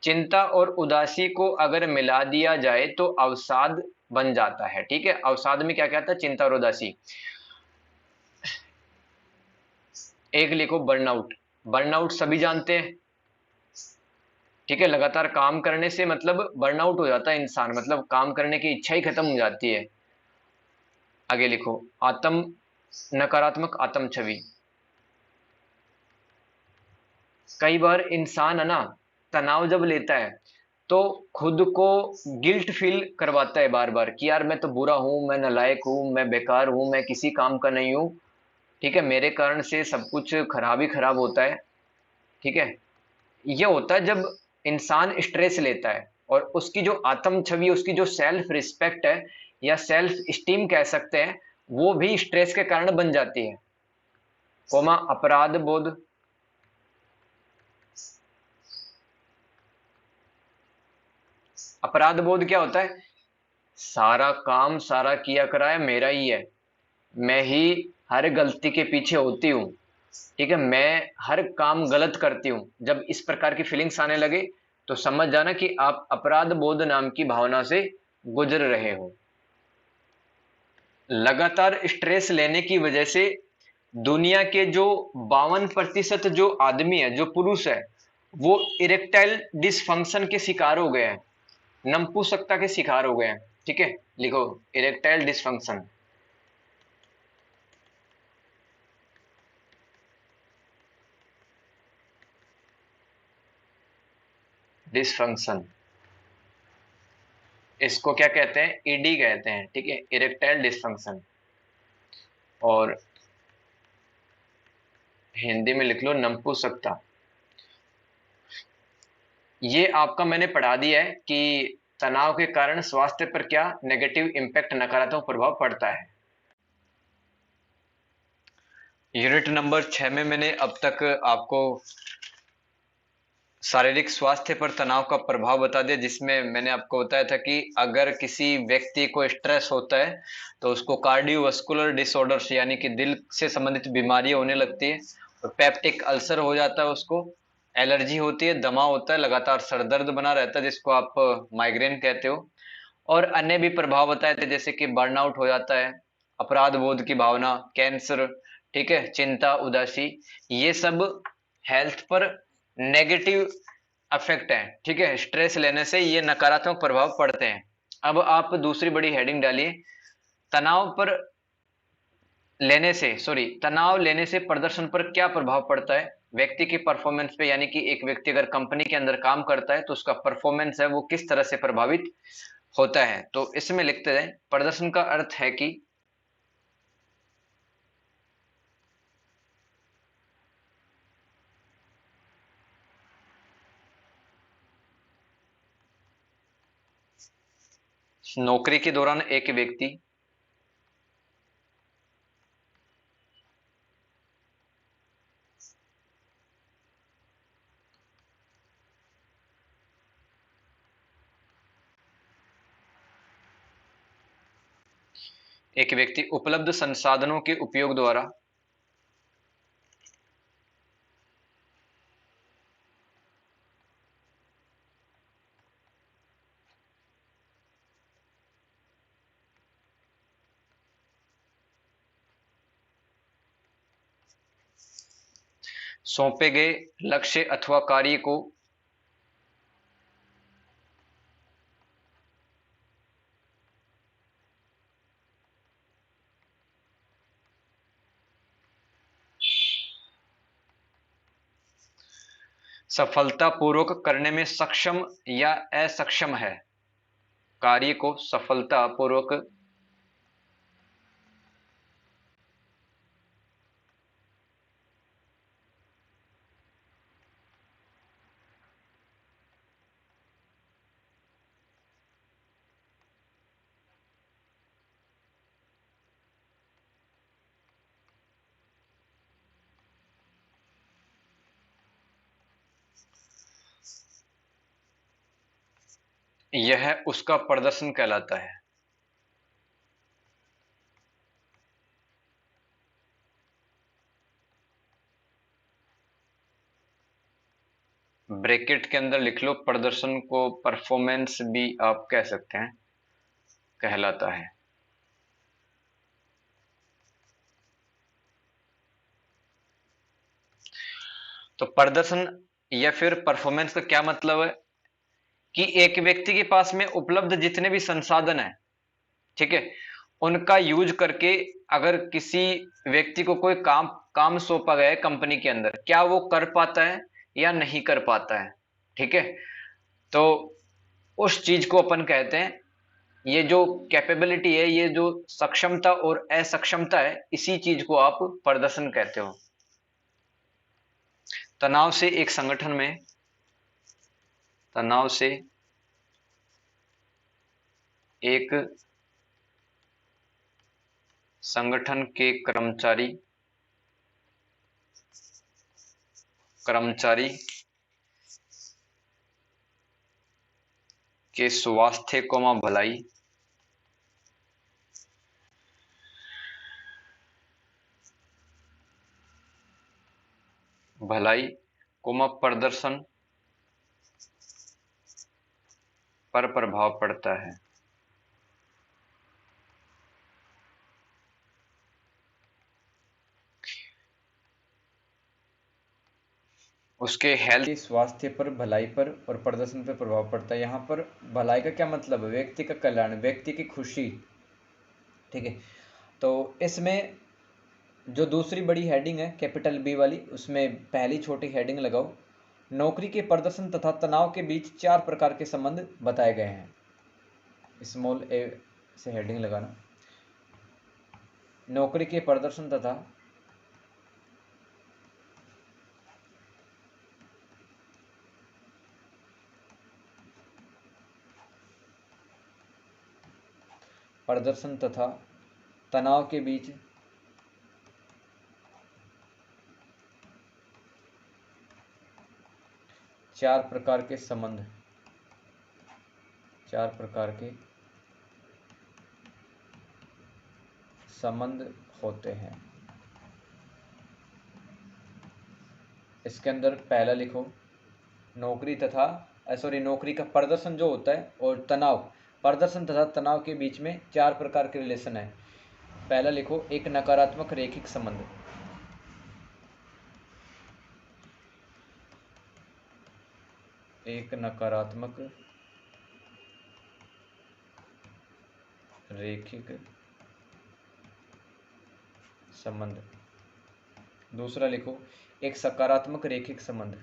Speaker 2: चिंता और उदासी को अगर मिला दिया जाए तो अवसाद बन जाता है, ठीक है। अवसाद में क्या क्या आता है, चिंता और उदासी। एक लिखो बर्नआउट, बर्नआउट सभी जानते हैं, ठीक है, लगातार काम करने से मतलब बर्नआउट हो जाता है इंसान, मतलब काम करने की इच्छा ही खत्म हो जाती है। आगे लिखो आत्म नकारात्मक आत्म छवि, कई बार इंसान है ना तनाव जब लेता है तो खुद को गिल्ट फील करवाता है बार बार कि यार मैं तो बुरा हूं, मैं नालायक हूं, मैं बेकार हूं, मैं किसी काम का नहीं हूं, ठीक है, मेरे कारण से सब कुछ खराब ही खराब होता है। ठीक है, ये होता है जब इंसान स्ट्रेस लेता है और उसकी जो आत्म छवि, उसकी जो सेल्फ रिस्पेक्ट है या सेल्फ स्टीम कह सकते हैं, वो भी स्ट्रेस के कारण बन जाती है। कोमा अपराध बोध, अपराध बोध क्या होता है? सारा काम सारा किया कराया मेरा ही है, मैं ही हर गलती के पीछे होती हूँ। ठीक है, मैं हर काम गलत करती हूँ। जब इस प्रकार की फीलिंग्स आने लगे तो समझ जाना कि आप अपराध बोध नाम की भावना से गुजर रहे हो। लगातार स्ट्रेस लेने की वजह से दुनिया के जो 52% जो आदमी है, जो पुरुष है, वो इरेक्टाइल डिसफंक्शन के शिकार हो गए हैं, नपुंसकता के शिकार हो गए हैं। ठीक है, लिखो इरेक्टाइल डिसफंक्शन। डिसफंक्शन, इसको क्या कहते हैं? ईडी कहते हैं। ठीक है, इरेक्टाइल डिसफंक्शन, और हिंदी में लिख लो नपुंसकता। ये आपका मैंने पढ़ा दिया है कि तनाव के कारण स्वास्थ्य पर क्या नेगेटिव इम्पैक्ट, नकारात्मक प्रभाव पड़ता है। यूनिट नंबर 6 में मैंने अब तक आपको शारीरिक स्वास्थ्य पर तनाव का प्रभाव बता दिया, जिसमें मैंने आपको बताया था कि अगर किसी व्यक्ति को स्ट्रेस होता है तो उसको कार्डियोवास्कुलर डिसऑर्डर्स यानी कि दिल से संबंधित बीमारियां होने लगती है, और पेप्टिक अल्सर हो जाता है, उसको एलर्जी होती है, दमा होता है, लगातार सर दर्द बना रहता है जिसको आप माइग्रेन कहते हो, और अन्य भी प्रभाव बताए थे जैसे कि बर्नआउट हो जाता है, अपराध बोध की भावना, कैंसर, ठीक है, चिंता, उदासी, ये सब हेल्थ पर नेगेटिव अफेक्ट है। ठीक है, स्ट्रेस लेने से ये नकारात्मक प्रभाव पड़ते हैं। अब आप दूसरी बड़ी हेडिंग डालिए, तनाव पर तनाव लेने से प्रदर्शन पर क्या प्रभाव पड़ता है? व्यक्ति की परफॉर्मेंस पे, यानी कि एक व्यक्ति अगर कंपनी के अंदर काम करता है तो उसका परफॉर्मेंस है वो किस तरह से प्रभावित होता है। तो इसमें लिखते हैं प्रदर्शन का अर्थ है कि नौकरी के दौरान एक व्यक्ति उपलब्ध संसाधनों के उपयोग द्वारा सौंपे गए लक्ष्य अथवा कार्य को सफलतापूर्वक करने में सक्षम या असक्षम है। कार्य को सफलतापूर्वक यह उसका प्रदर्शन कहलाता है। ब्रैकेट के अंदर लिख लो, प्रदर्शन को परफॉर्मेंस भी आप कह सकते हैं, कहलाता है। तो प्रदर्शन या फिर परफॉर्मेंस का क्या मतलब है कि एक व्यक्ति के पास में उपलब्ध जितने भी संसाधन है, ठीक है, उनका यूज करके अगर किसी व्यक्ति को कोई काम काम सौंपा गया है कंपनी के अंदर, क्या वो कर पाता है या नहीं कर पाता है। ठीक है, तो उस चीज को अपन कहते हैं ये जो कैपेबिलिटी है, ये जो सक्षमता और असक्षमता है, इसी चीज को आप प्रदर्शन कहते हो। तनाव से एक संगठन में, तनाव से एक संगठन के कर्मचारी के स्वास्थ्य को भलाई, भलाई प्रदर्शन पर प्रभाव पड़ता है। उसके हेल्थ
Speaker 1: के स्वास्थ्य पर, भलाई पर और प्रदर्शन पर प्रभाव पड़ता है। यहाँ पर भलाई का क्या मतलब है? व्यक्ति का कल्याण, व्यक्ति की खुशी। ठीक है, तो इसमें जो दूसरी बड़ी हेडिंग है कैपिटल बी वाली, उसमें पहली छोटी हेडिंग लगाओ, नौकरी के प्रदर्शन तथा तनाव के बीच 4 प्रकार के संबंध बताए गए हैं। स्मॉल ए से हेडिंग लगाना, नौकरी के प्रदर्शन तथा तनाव के बीच 4 प्रकार के संबंध, 4 प्रकार के संबंध होते हैं। इसके अंदर पहला लिखो, नौकरी का प्रदर्शन जो होता है और तनाव, प्रदर्शन तथा तनाव के बीच में 4 प्रकार के रिलेशन है। पहला लिखो, एक नकारात्मक रैखिक संबंध। एक नकारात्मक रैखिक संबंध। दूसरा लिखो, एक सकारात्मक रैखिक संबंध।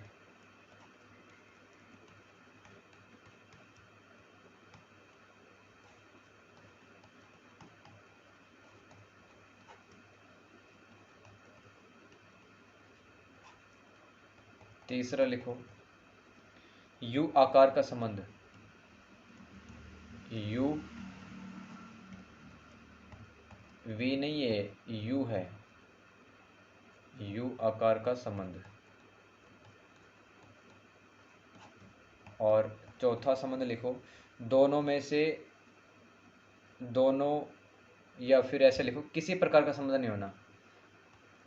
Speaker 1: तीसरा लिखो, यू आकार का संबंध। यू वी नहीं है, यू है, यू आकार का संबंध। और चौथा संबंध लिखो, दोनों में से, दोनों, या फिर ऐसे लिखो, किसी प्रकार का संबंध नहीं होना,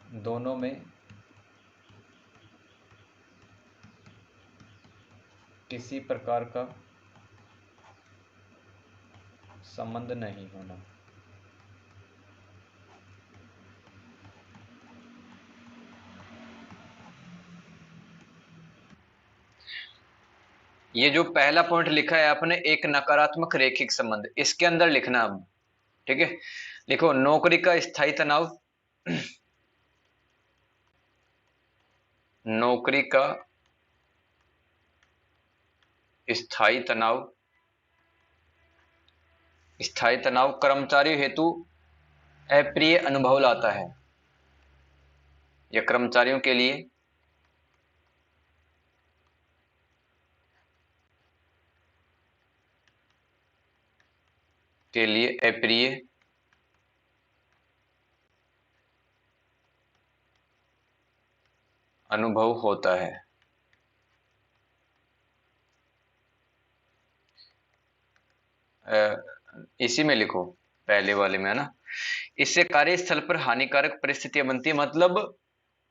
Speaker 1: दोनों में किसी प्रकार का संबंध नहीं होना।
Speaker 2: ये जो पहला पॉइंट लिखा है आपने, एक नकारात्मक रैखिक संबंध, इसके अंदर लिखना अब। ठीक है, लिखो, नौकरी का स्थायी तनाव, नौकरी का स्थायी तनाव, स्थायी तनाव कर्मचारी हेतु अप्रिय अनुभव लाता है। यह कर्मचारियों के लिए अप्रिय अनुभव होता है। इसी में लिखो, पहले वाले में है ना, इससे कार्यस्थल पर हानिकारक परिस्थितियां बनती है। मतलब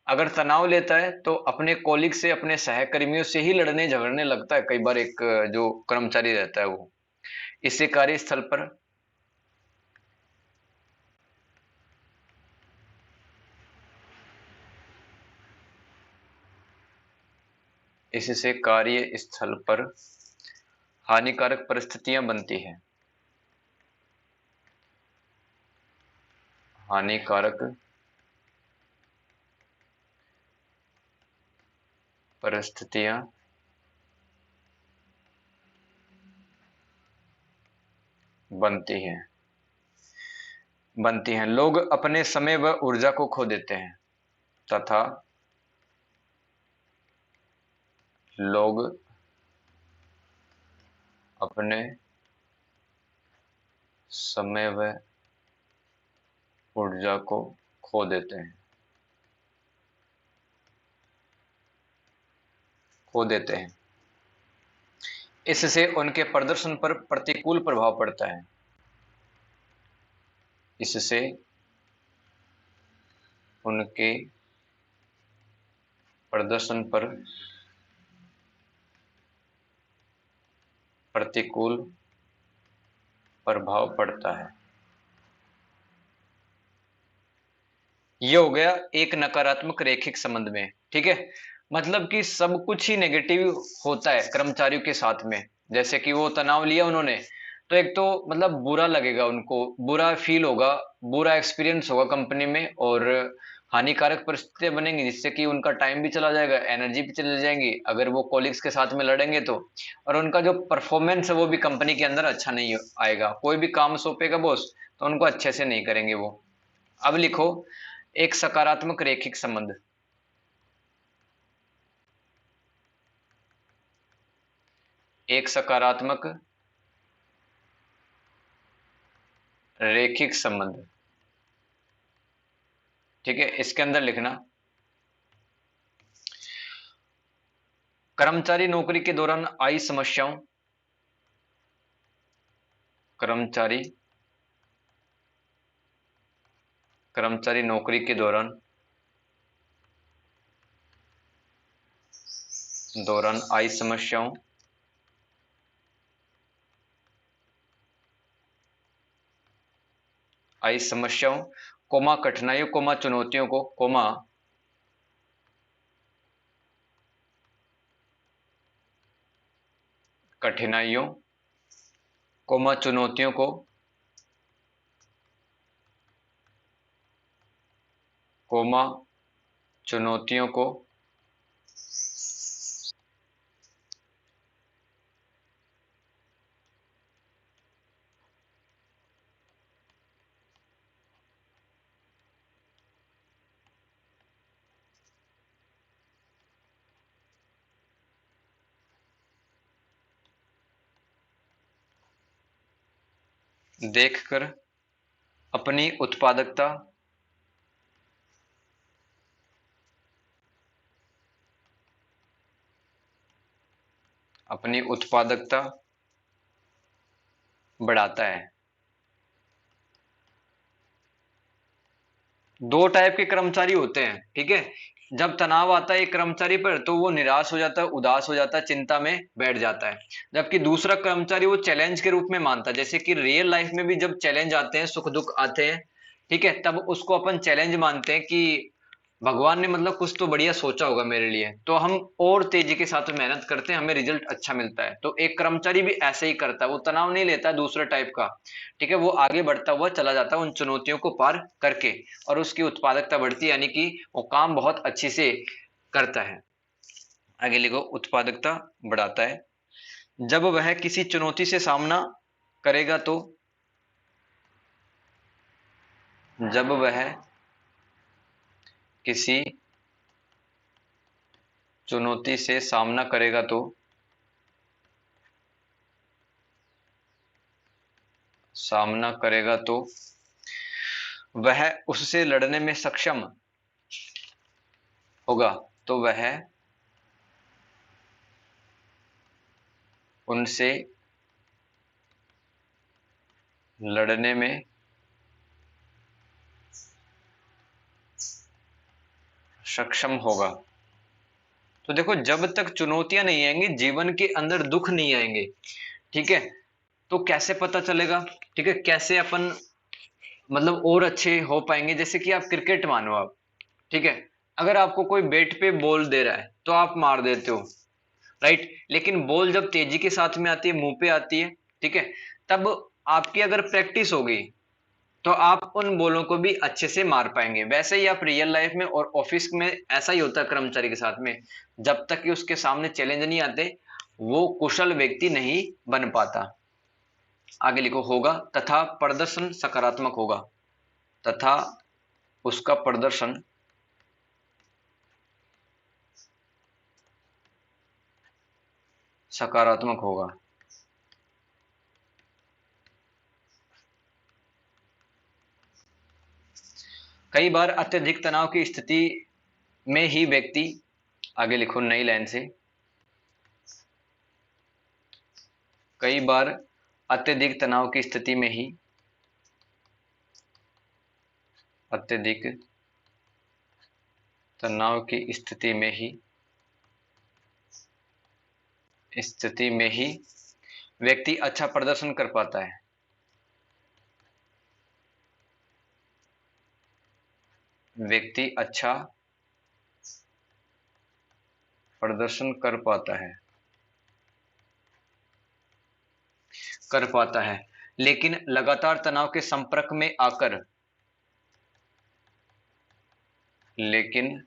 Speaker 2: अगर तनाव लेता है तो अपने कॉलिग से, अपने सहकर्मियों से ही लड़ने झगड़ने लगता है कई बार, एक जो कर्मचारी रहता है वो। इससे कार्यस्थल पर इससे कार्यस्थल पर हानिकारक परिस्थितियां बनती हैं, हानिकारक परिस्थितियां बनती हैं। लोग अपने समय व ऊर्जा को खो देते हैं तथा लोग अपने समय व ऊर्जा को खो देते हैं। इससे उनके प्रदर्शन पर प्रतिकूल प्रभाव पड़ता है। इससे उनके प्रदर्शन पर प्रतिकूल प्रभाव पड़ता है। ये हो गया एक नकारात्मक रैखिक संबंध में, ठीक है। मतलब कि सब कुछ ही नेगेटिव होता है कर्मचारियों के साथ में। जैसे कि वो तनाव लिया उन्होंने, तो एक तो मतलब बुरा लगेगा उनको, बुरा फील होगा, बुरा एक्सपीरियंस होगा कंपनी में, और हानिकारक परिस्थितियां बनेंगी जिससे कि उनका टाइम भी चला जाएगा, एनर्जी भी चली जाएंगी अगर वो कॉलीग्स के साथ में लड़ेंगे तो। और उनका जो परफॉर्मेंस है वो भी कंपनी के अंदर अच्छा नहीं आएगा। कोई भी काम सौंपेगा बॉस तो उनको अच्छे से नहीं करेंगे वो। अब लिखो एक सकारात्मक रैखिक संबंध। एक सकारात्मक रैखिक संबंध, ठीक है। इसके अंदर लिखना कर्मचारी नौकरी के दौरान आई समस्याओं, कर्मचारी नौकरी के दौरान आई समस्याओं कोमा कठिनाइयों कोमा चुनौतियों को कोमा कठिनाइयों कोमा चुनौतियों को देखकर अपनी उत्पादकता बढ़ाता है। दो टाइप के कर्मचारी होते हैं, ठीक है। जब तनाव आता है एक कर्मचारी पर तो वो निराश हो जाता है, उदास हो जाता है, चिंता में बैठ जाता है। जबकि दूसरा कर्मचारी वो चैलेंज के रूप में मानता है। जैसे कि रियल लाइफ में भी जब चैलेंज आते हैं, सुख दुख आते हैं, ठीक है, तब उसको अपन चैलेंज मानते हैं कि भगवान ने मतलब कुछ तो बढ़िया सोचा होगा मेरे लिए, तो हम और तेजी के साथ मेहनत करते हैं, हमें रिजल्ट अच्छा मिलता है। तो एक कर्मचारी भी ऐसे ही करता है, वो तनाव नहीं लेता है दूसरे टाइप का, ठीक है। वो आगे बढ़ता हुआ चला जाता है उन चुनौतियों को पार करके, और उसकी उत्पादकता बढ़ती है, यानी कि वो काम बहुत अच्छे से करता है। आगे लिखो उत्पादकता बढ़ाता है जब वह किसी चुनौती से सामना करेगा तो किसी चुनौती से सामना करेगा तो वह उससे लड़ने में सक्षम होगा, तो वह उनसे लड़ने में सक्षम होगा। तो देखो जब तक चुनौतियां नहीं आएंगी जीवन के अंदर दुख नहीं आएंगे, ठीक है। तो कैसे पता चलेगा, ठीक है, कैसे अपन मतलब और अच्छे हो पाएंगे। जैसे कि आप क्रिकेट मानो आप, ठीक है, अगर आपको कोई बैट पे बॉल दे रहा है तो आप मार देते हो, राइट। लेकिन बॉल जब तेजी के साथ में आती है, मुंह पे आती है, ठीक है, तब आपकी अगर प्रैक्टिस होगी तो आप उन बॉलों को भी अच्छे से मार पाएंगे। वैसे ही आप रियल लाइफ में और ऑफिस में ऐसा ही होता है कर्मचारी के साथ में, जब तक कि उसके सामने चैलेंज नहीं आते वो कुशल व्यक्ति नहीं बन पाता। आगे लिखो, होगा तथा प्रदर्शन सकारात्मक होगा, तथा उसका प्रदर्शन सकारात्मक होगा। कई बार अत्यधिक तनाव की स्थिति में ही व्यक्ति, आगे लिखो नई लाइन से, कई बार अत्यधिक तनाव की स्थिति में ही, अत्यधिक तनाव की स्थिति में ही व्यक्ति अच्छा प्रदर्शन कर पाता है। व्यक्ति अच्छा प्रदर्शन कर पाता है, लेकिन लगातार तनाव के संपर्क में आकर, लेकिन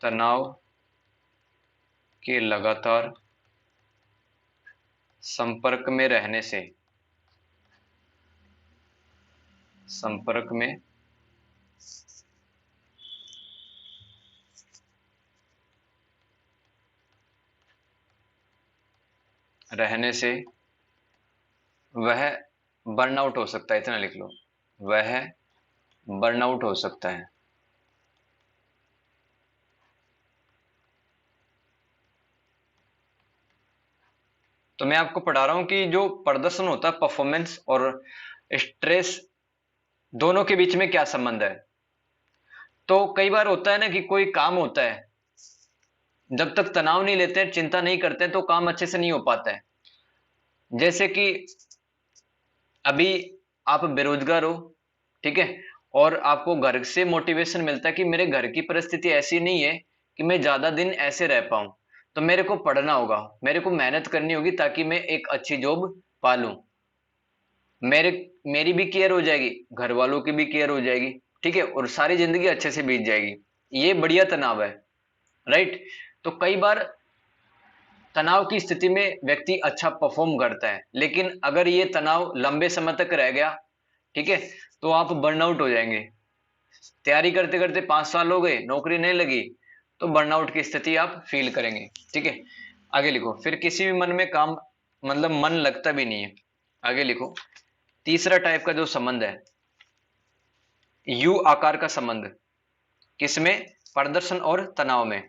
Speaker 2: तनाव के लगातार संपर्क में रहने से, संपर्क में रहने से वह बर्नआउट हो सकता है। इतना लिख लो, वह बर्नआउट हो सकता है। तो मैं आपको पढ़ा रहा हूं कि जो प्रदर्शन होता है, परफॉर्मेंस और स्ट्रेस दोनों के बीच में क्या संबंध है। तो कई बार होता है ना कि कोई काम होता है, जब तक तनाव नहीं लेते हैं, चिंता नहीं करते हैं, तो काम अच्छे से नहीं हो पाता है। जैसे कि अभी आप बेरोजगार हो, ठीक है, और आपको घर से मोटिवेशन मिलता है कि मेरे घर की परिस्थिति ऐसी नहीं है कि मैं ज्यादा दिन ऐसे रह पाऊं, तो मेरे को पढ़ना होगा, मेरे को मेहनत करनी होगी ताकि मैं एक अच्छी जॉब पा लूं। मेरी भी केयर हो जाएगी, घर वालों की भी केयर हो जाएगी, ठीक है, और सारी जिंदगी अच्छे से बीत जाएगी। ये बढ़िया तनाव है, राइट। तो कई बार तनाव की स्थिति में व्यक्ति अच्छा परफॉर्म करता है, लेकिन अगर ये तनाव लंबे समय तक रह गया, ठीक है, तो आप बर्नआउट हो जाएंगे। तैयारी करते करते 5 साल हो गए, नौकरी नहीं लगी, तो बर्नआउट की स्थिति आप फील करेंगे, ठीक है। आगे लिखो, फिर किसी भी मन में काम, मतलब मन लगता भी नहीं है। आगे लिखो, तीसरा टाइप का जो संबंध है, यू आकार का संबंध, किसमें, प्रदर्शन और तनाव में।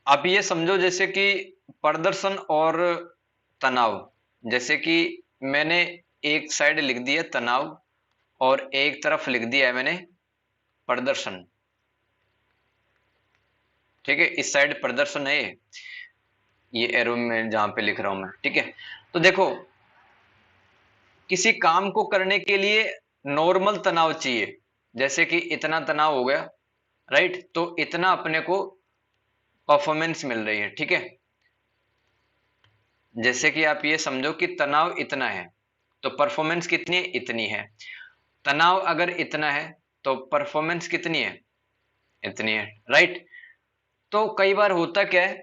Speaker 2: आप ये समझो जैसे कि प्रदर्शन और तनाव, जैसे कि मैंने एक साइड लिख दिया तनाव और एक तरफ लिख दिया है मैंने प्रदर्शन, ठीक है। इस साइड प्रदर्शन है, ये एरो में जहां पे लिख रहा हूं मैं, ठीक है। तो देखो, किसी काम को करने के लिए नॉर्मल तनाव चाहिए, जैसे कि इतना तनाव हो गया, राइट, तो इतना अपने को परफॉर्मेंस मिल रही है, ठीक है। जैसे कि आप ये समझो कि तनाव इतना है, तो परफॉर्मेंस कितनी है, इतनी है। तनाव अगर इतना है तो परफॉर्मेंस कितनी है, इतनी है, राइट। तो कई बार होता क्या है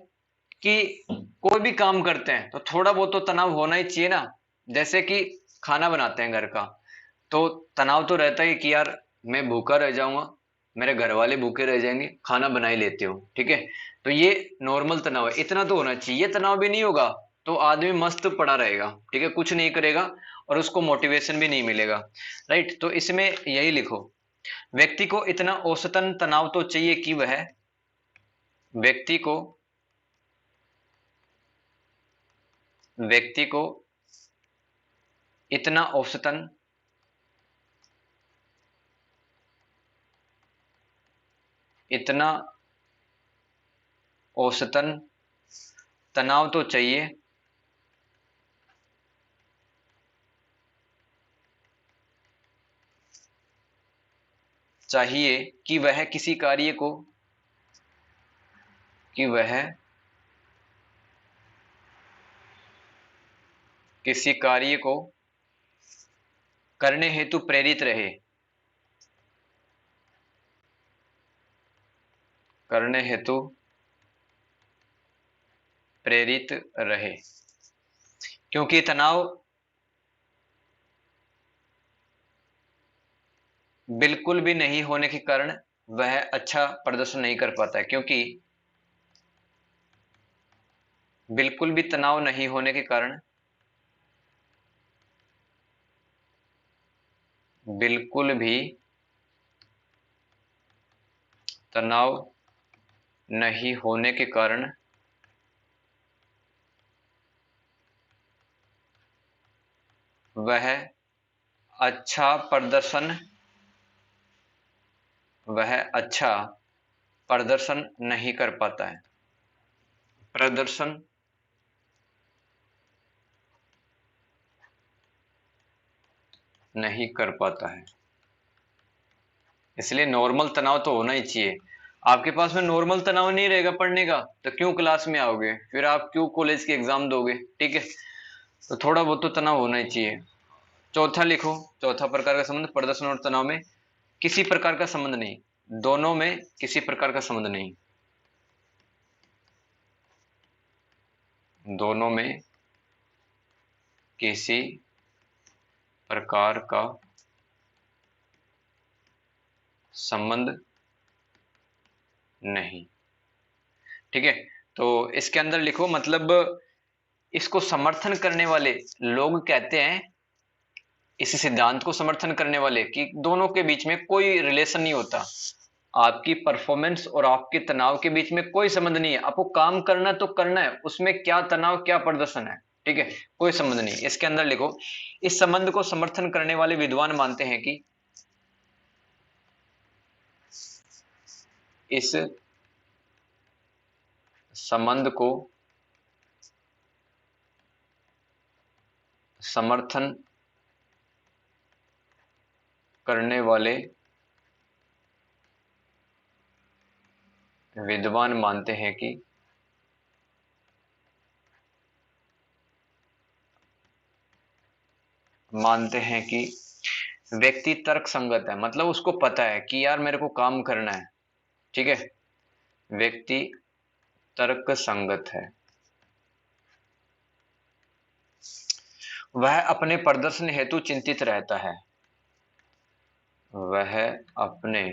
Speaker 2: कि कोई भी काम करते हैं तो थोड़ा बहुत तो तनाव होना ही चाहिए ना। जैसे कि खाना बनाते हैं घर का, तो तनाव तो रहता है कि यार मैं भूखा रह जाऊंगा, मेरे घर वाले भूखे रह जाएंगे, खाना बना ही लेते हो, ठीक है। तो ये नॉर्मल तनाव है, इतना तो होना चाहिए। तनाव भी नहीं होगा तो आदमी मस्त पड़ा रहेगा, ठीक है, कुछ नहीं करेगा और उसको मोटिवेशन भी नहीं मिलेगा, राइट। तो इसमें यही लिखो, व्यक्ति को इतना औसतन तनाव तो चाहिए कि वह, व्यक्ति को व्यक्ति को इतना औसतन इतना औसतन तनाव तो चाहिए कि वह किसी कार्य को, कि वह किसी कार्य को करने हेतु प्रेरित रहे, करने हेतु प्रेरित रहे, क्योंकि तनाव बिल्कुल भी नहीं होने के कारण वह अच्छा प्रदर्शन नहीं कर पाता है। क्योंकि बिल्कुल भी तनाव नहीं होने के कारण, बिल्कुल भी तनाव नहीं होने के कारण वह अच्छा प्रदर्शन, वह अच्छा प्रदर्शन नहीं कर पाता है, प्रदर्शन नहीं कर पाता है। इसलिए नॉर्मल तनाव तो होना ही चाहिए। आपके पास में नॉर्मल तनाव नहीं रहेगा पढ़ने का तो क्यों क्लास में आओगे, फिर आप क्यों कॉलेज के एग्जाम दोगे, ठीक है। तो थोड़ा बहुत तो तनाव होना ही चाहिए। चौथा लिखो, चौथा प्रकार का संबंध, प्रदर्शन और तनाव में किसी प्रकार का संबंध नहीं, दोनों में किसी प्रकार का संबंध नहीं, दोनों में किसी प्रकार का संबंध नहीं, ठीक है। तो इसके अंदर लिखो, मतलब इसको समर्थन करने वाले लोग कहते हैं, इस सिद्धांत को समर्थन करने वाले, कि दोनों के बीच में कोई रिलेशन नहीं होता, आपकी परफॉर्मेंस और आपके तनाव के बीच में कोई संबंध नहीं है। आपको काम करना तो करना है, उसमें क्या तनाव क्या प्रदर्शन है, ठीक है, कोई संबंध नहीं। इसके अंदर लिखो, इस संबंध को समर्थन करने वाले विद्वान मानते हैं कि इस संबंध को समर्थन करने वाले विद्वान मानते हैं कि व्यक्ति तर्क संगत है, मतलब उसको पता है कि यार मेरे को काम करना है, ठीक है, व्यक्ति तर्क संगत है, वह अपने प्रदर्शन हेतु चिंतित रहता है, वह अपने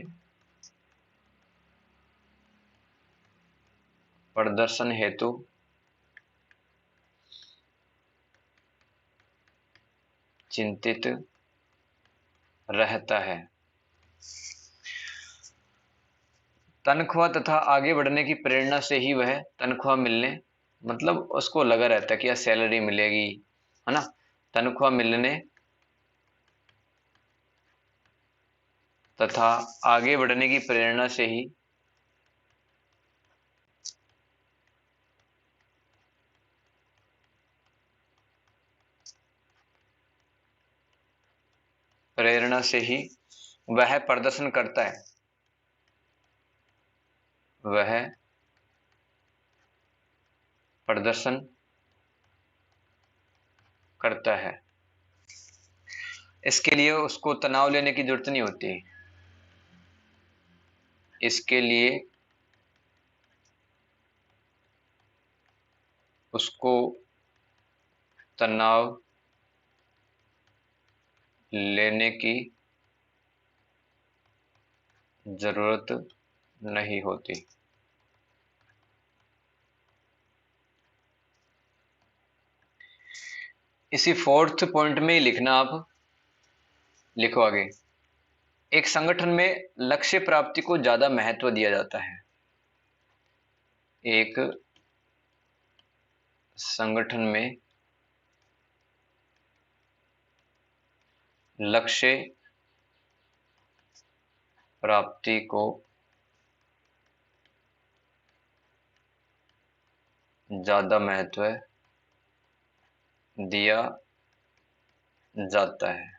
Speaker 2: प्रदर्शन हेतु चिंतित रहता है, तनख्वाह तथा आगे बढ़ने की प्रेरणा से ही वह तनख्वाह मिलने, मतलब उसको लगा रहता है कि यार सैलरी मिलेगी, है ना, तनख्वाह मिलने तथा आगे बढ़ने की प्रेरणा से ही वह प्रदर्शन करता है, वह प्रदर्शन करता है। इसके लिए उसको तनाव लेने की जरूरत नहीं होती, इसके लिए उसको तनाव लेने की जरूरत नहीं होती। इसी फोर्थ पॉइंट में ही लिखना, आप लिखो आगे, एक संगठन में लक्ष्य प्राप्ति को ज्यादा महत्व दिया जाता है, एक संगठन में लक्ष्य प्राप्ति को ज्यादा महत्व दिया जाता है,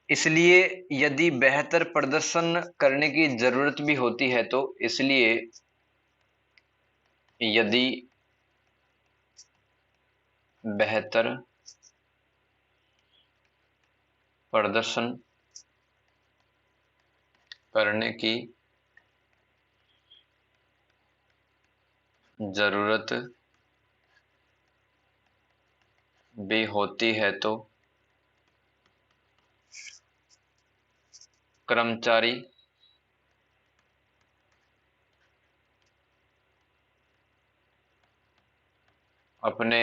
Speaker 2: इसलिए यदि बेहतर प्रदर्शन करने की जरूरत भी होती है तो इसलिए यदि बेहतर प्रदर्शन करने की जरूरत भी होती है तो कर्मचारी अपने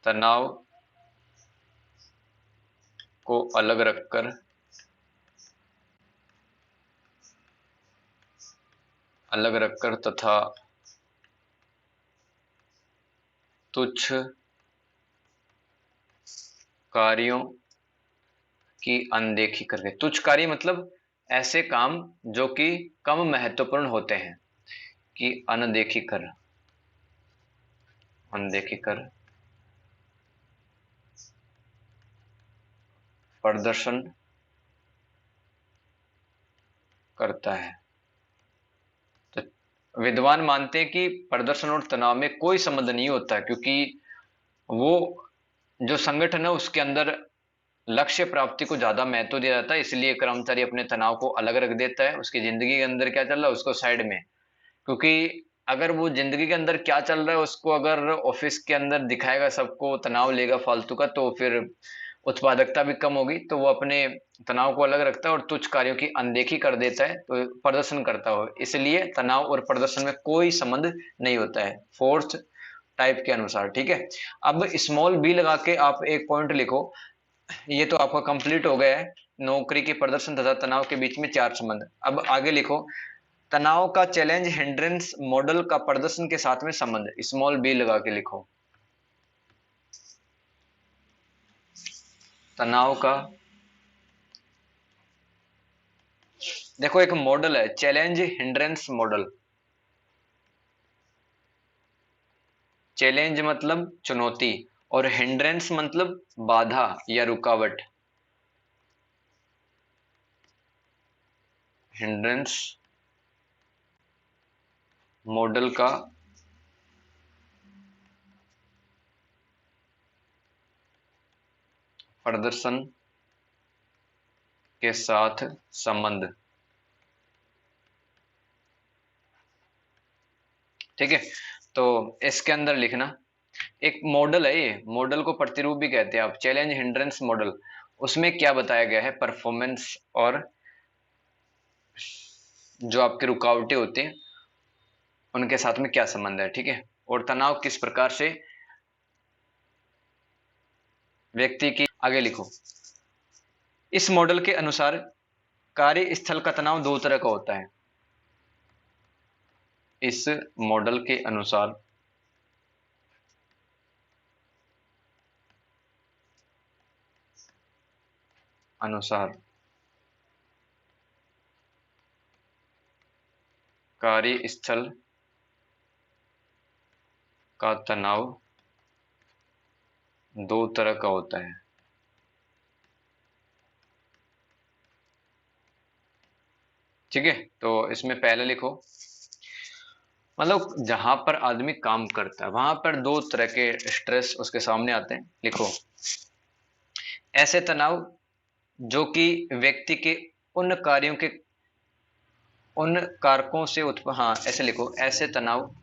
Speaker 2: तनाव को अलग रखकर तथा तुच्छ कार्यों की अनदेखी करके, तुच्छ कार्य मतलब ऐसे काम जो कि कम महत्वपूर्ण होते हैं, कि अनदेखी कर प्रदर्शन करता है। तो विद्वान मानते हैं कि प्रदर्शन और तनाव में कोई संबंध नहीं होता, क्योंकि वो जो संगठन है उसके अंदर लक्ष्य प्राप्ति को ज्यादा महत्व दिया जाता है, इसलिए कर्मचारी अपने तनाव को अलग रख देता है। उसकी जिंदगी के अंदर क्या चल रहा है उसको साइड में, क्योंकि अगर वो जिंदगी के अंदर क्या चल रहा है उसको अगर ऑफिस के अंदर दिखाएगा, सबको तनाव लेगा फालतू का, तो फिर उत्पादकता भी कम होगी। तो वो अपने तनाव को अलग रखता है और तुच्छ कार्यों की अनदेखी कर देता है, तो प्रदर्शन करता हो। इसलिए तनाव और प्रदर्शन में कोई संबंध नहीं होता है, फोर्थ टाइप के अनुसार। ठीक है, अब स्मॉल बी लगा के आप एक पॉइंट लिखो। ये तो आपका कंप्लीट हो गया है, नौकरी के प्रदर्शन तथा तनाव के बीच में चार संबंध। अब आगे लिखो, तनाव का चैलेंज हिंड्रेंस मॉडल का प्रदर्शन के साथ में संबंध, स्मॉल बी लगा के लिखो। तनाव का देखो एक मॉडल है, चैलेंज हिंड्रेंस मॉडल। चैलेंज मतलब चुनौती और हिंड्रेंस मतलब बाधा या रुकावट। हिंड्रेंस मॉडल का प्रदर्शन के साथ संबंध। ठीक है, तो इसके अंदर लिखना, एक मॉडल है, ये मॉडल को प्रतिरूप भी कहते हैं आप, चैलेंज हिंड्रेंस मॉडल। उसमें क्या बताया गया है, परफॉर्मेंस और जो आपके रुकावटें होती हैं उनके साथ में क्या संबंध है। ठीक है, और तनाव किस प्रकार से व्यक्ति की, आगे लिखो। इस मॉडल के अनुसार कार्यस्थल का तनाव दो तरह का होता है। इस मॉडल के अनुसार कार्यस्थल का तनाव दो तरह का होता है। ठीक है, तो इसमें पहले लिखो, मतलब जहां पर आदमी काम करता है वहां पर दो तरह के स्ट्रेस उसके सामने आते हैं। लिखो, ऐसे तनाव जो कि व्यक्ति के उन कार्यों के उन कारकों से उत्पन्न, हाँ ऐसे लिखो, ऐसे तनाव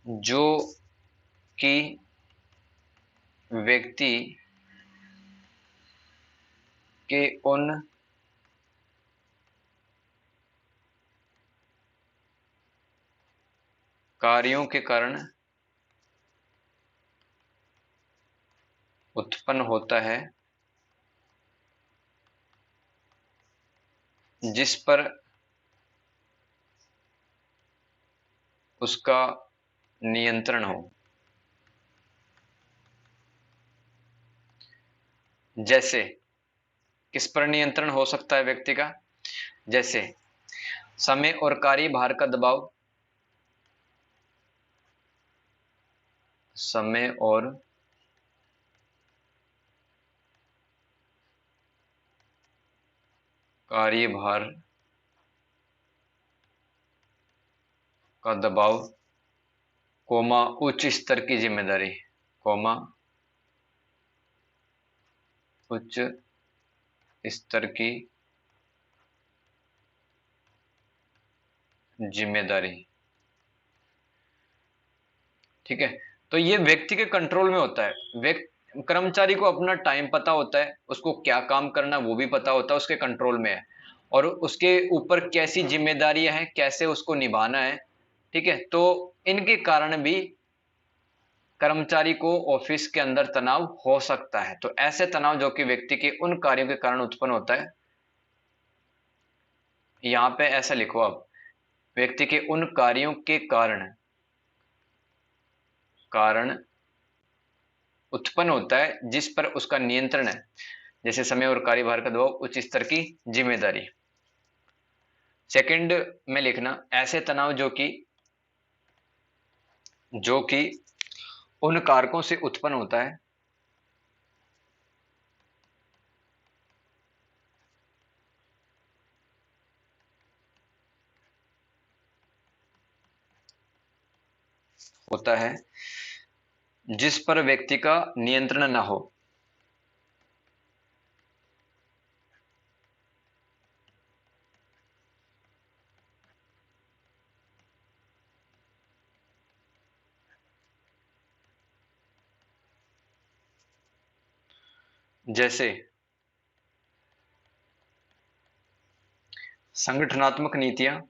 Speaker 2: जो कि व्यक्ति के उन कार्यों के कारण उत्पन्न होता है जिस पर उसका नियंत्रण हो। जैसे किस पर नियंत्रण हो सकता है व्यक्ति का, जैसे समय और कार्यभार का दबाव, समय और कार्यभार का दबाव, कोमा उच्च स्तर की जिम्मेदारी, कोमा उच्च स्तर की जिम्मेदारी। ठीक है, तो ये व्यक्ति के कंट्रोल में होता है। व्यक्ति कर्मचारी को अपना टाइम पता होता है, उसको क्या काम करना वो भी पता होता है, उसके कंट्रोल में है, और उसके ऊपर कैसी जिम्मेदारियां हैं, कैसे उसको निभाना है। ठीक है, तो इनके कारण भी कर्मचारी को ऑफिस के अंदर तनाव हो सकता है। तो ऐसे तनाव जो कि व्यक्ति के उन कार्यों के कारण उत्पन्न होता है, यहां पे ऐसा लिखो आप, व्यक्ति के उन कार्यों के कारण उत्पन्न होता है जिस पर उसका नियंत्रण है, जैसे समय और कार्यभार का दबाव, उच्च स्तर की जिम्मेदारी। सेकंड में लिखना ऐसे तनाव जो कि उन कारकों से उत्पन्न होता है जिस पर व्यक्ति का नियंत्रण ना हो। जैसे संगठनात्मक नीतियां,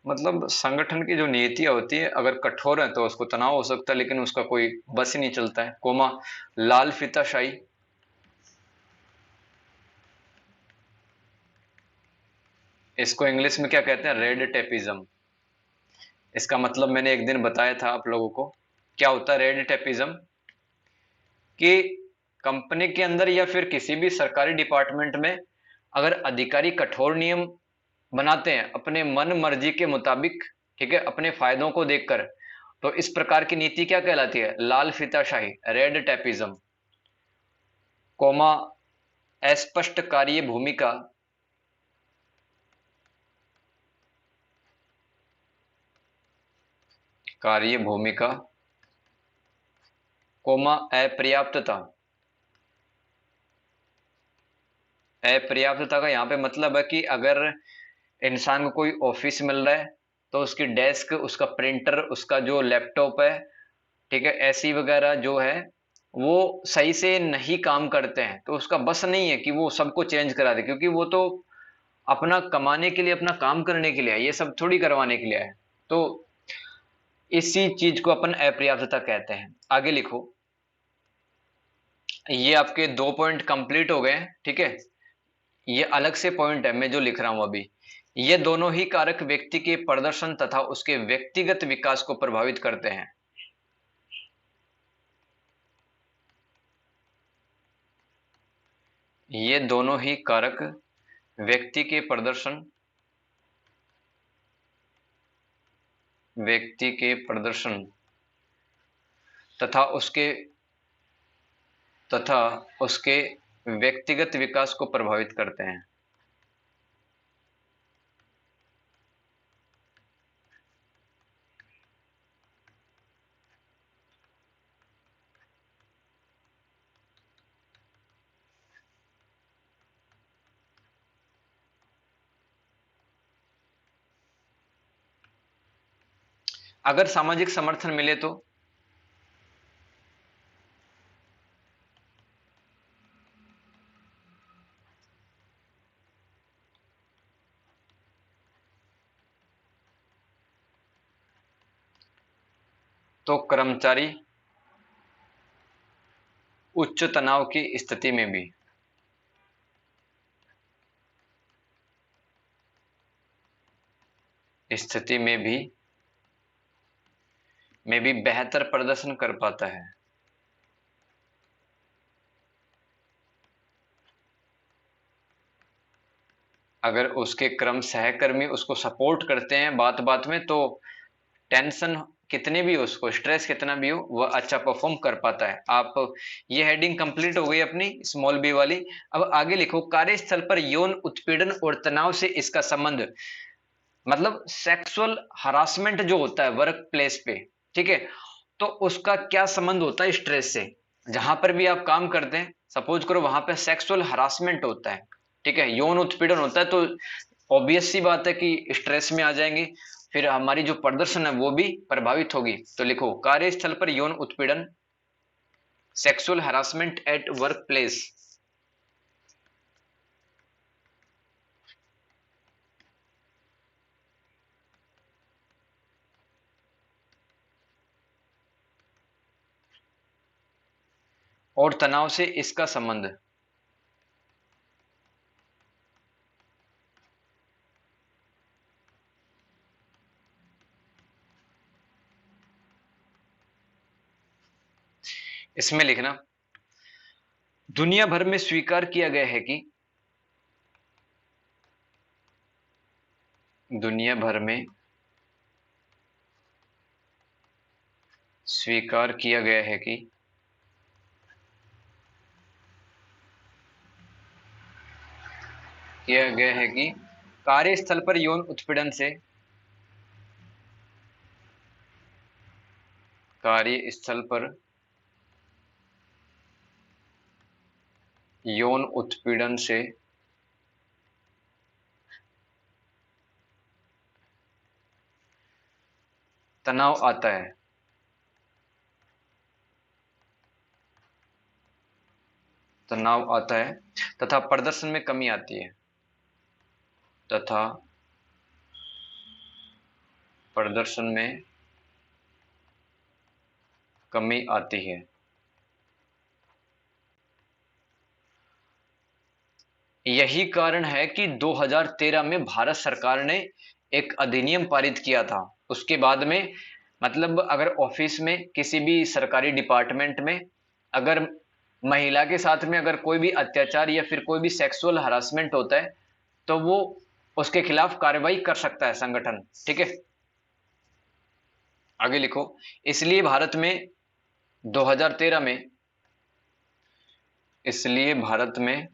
Speaker 2: मतलब संगठन की जो नीतियां होती है अगर कठोर है तो उसको तनाव हो सकता है, लेकिन उसका कोई बस ही नहीं चलता है। कोमा लाल फीताशाही, इसको इंग्लिश में क्या कहते हैं, रेड टेपिज्म। इसका मतलब मैंने एक दिन बताया था आप लोगों को, क्या होता है रेड टेपिज्म, कि कंपनी के अंदर या फिर किसी भी सरकारी डिपार्टमेंट में अगर अधिकारी कठोर नियम बनाते हैं अपने मन मर्जी के मुताबिक, ठीक है, अपने फायदों को देखकर, तो इस प्रकार की नीति क्या कहलाती है, लाल फीताशाही, रेड टैपिज्म। कोमा अस्पष्ट कार्य भूमिका, कार्य भूमिका, कोमा अपर्याप्तता। अपर्याप्तता का यहाँ पे मतलब है कि अगर इंसान को कोई ऑफिस मिल रहा है तो उसकी डेस्क, उसका प्रिंटर, उसका जो लैपटॉप है, ठीक है, एसी वगैरह जो है वो सही से नहीं काम करते हैं, तो उसका बस नहीं है कि वो सबको चेंज करा दे, क्योंकि वो तो अपना कमाने के लिए, अपना काम करने के लिए है, ये सब थोड़ी करवाने के लिए है। तो इसी चीज को अपन अपर्याप्तता कहते हैं। आगे लिखो, ये आपके 2 पॉइंट कंप्लीट हो गए, ठीक है। ये अलग से पॉइंट है मैं जो लिख रहा हूं अभी। ये दोनों ही कारक व्यक्ति के प्रदर्शन तथा उसके व्यक्तिगत विकास को प्रभावित करते हैं। ये दोनों ही कारक व्यक्ति के प्रदर्शन तथा उसके व्यक्तिगत विकास को प्रभावित करते हैं। अगर सामाजिक समर्थन मिले तो कर्मचारी उच्च तनाव की स्थिति में भी बेहतर प्रदर्शन कर पाता है। अगर उसके सहकर्मी उसको सपोर्ट करते हैं बात बात में, तो टेंशन कितने भी हो, उसको स्ट्रेस कितना भी हो, वह अच्छा परफॉर्म कर पाता है। आप, ये हेडिंग कंप्लीट हो गई अपनी स्मॉल बी वाली। अब आगे लिखो, कार्यस्थल पर यौन उत्पीड़न और तनाव से इसका संबंध। मतलब सेक्सुअल हरासमेंट जो होता है वर्क प्लेस पे, ठीक है, तो उसका क्या संबंध होता है स्ट्रेस से। जहां पर भी आप काम करते हैं, सपोज करो वहां पे सेक्सुअल हरासमेंट होता है, ठीक है, यौन उत्पीड़न होता है, तो ऑब्वियस सी बात है कि स्ट्रेस में आ जाएंगे, फिर हमारी जो प्रदर्शन है वो भी प्रभावित होगी। तो लिखो, कार्यस्थल पर यौन उत्पीड़न, sexual harassment at work place. और तनाव से इसका संबंध। इसमें लिखना, दुनिया भर में स्वीकार किया गया है कि, दुनिया भर में स्वीकार किया गया है कि कार्यस्थल पर यौन उत्पीड़न से, कार्यस्थल पर यौन उत्पीड़न से तनाव आता है, तनाव आता है तथा प्रदर्शन में कमी आती है, तथा प्रदर्शन में कमी आती है। यही कारण है कि 2013 में भारत सरकार ने एक अधिनियम पारित किया था। उसके बाद में, मतलब अगर ऑफिस में किसी भी सरकारी डिपार्टमेंट में अगर महिला के साथ में अगर कोई भी अत्याचार या फिर कोई भी सेक्सुअल हरासमेंट होता है, तो वो उसके खिलाफ कार्रवाई कर सकता है संगठन, ठीक है। आगे लिखो, इसलिए भारत में 2013 में, इसलिए भारत में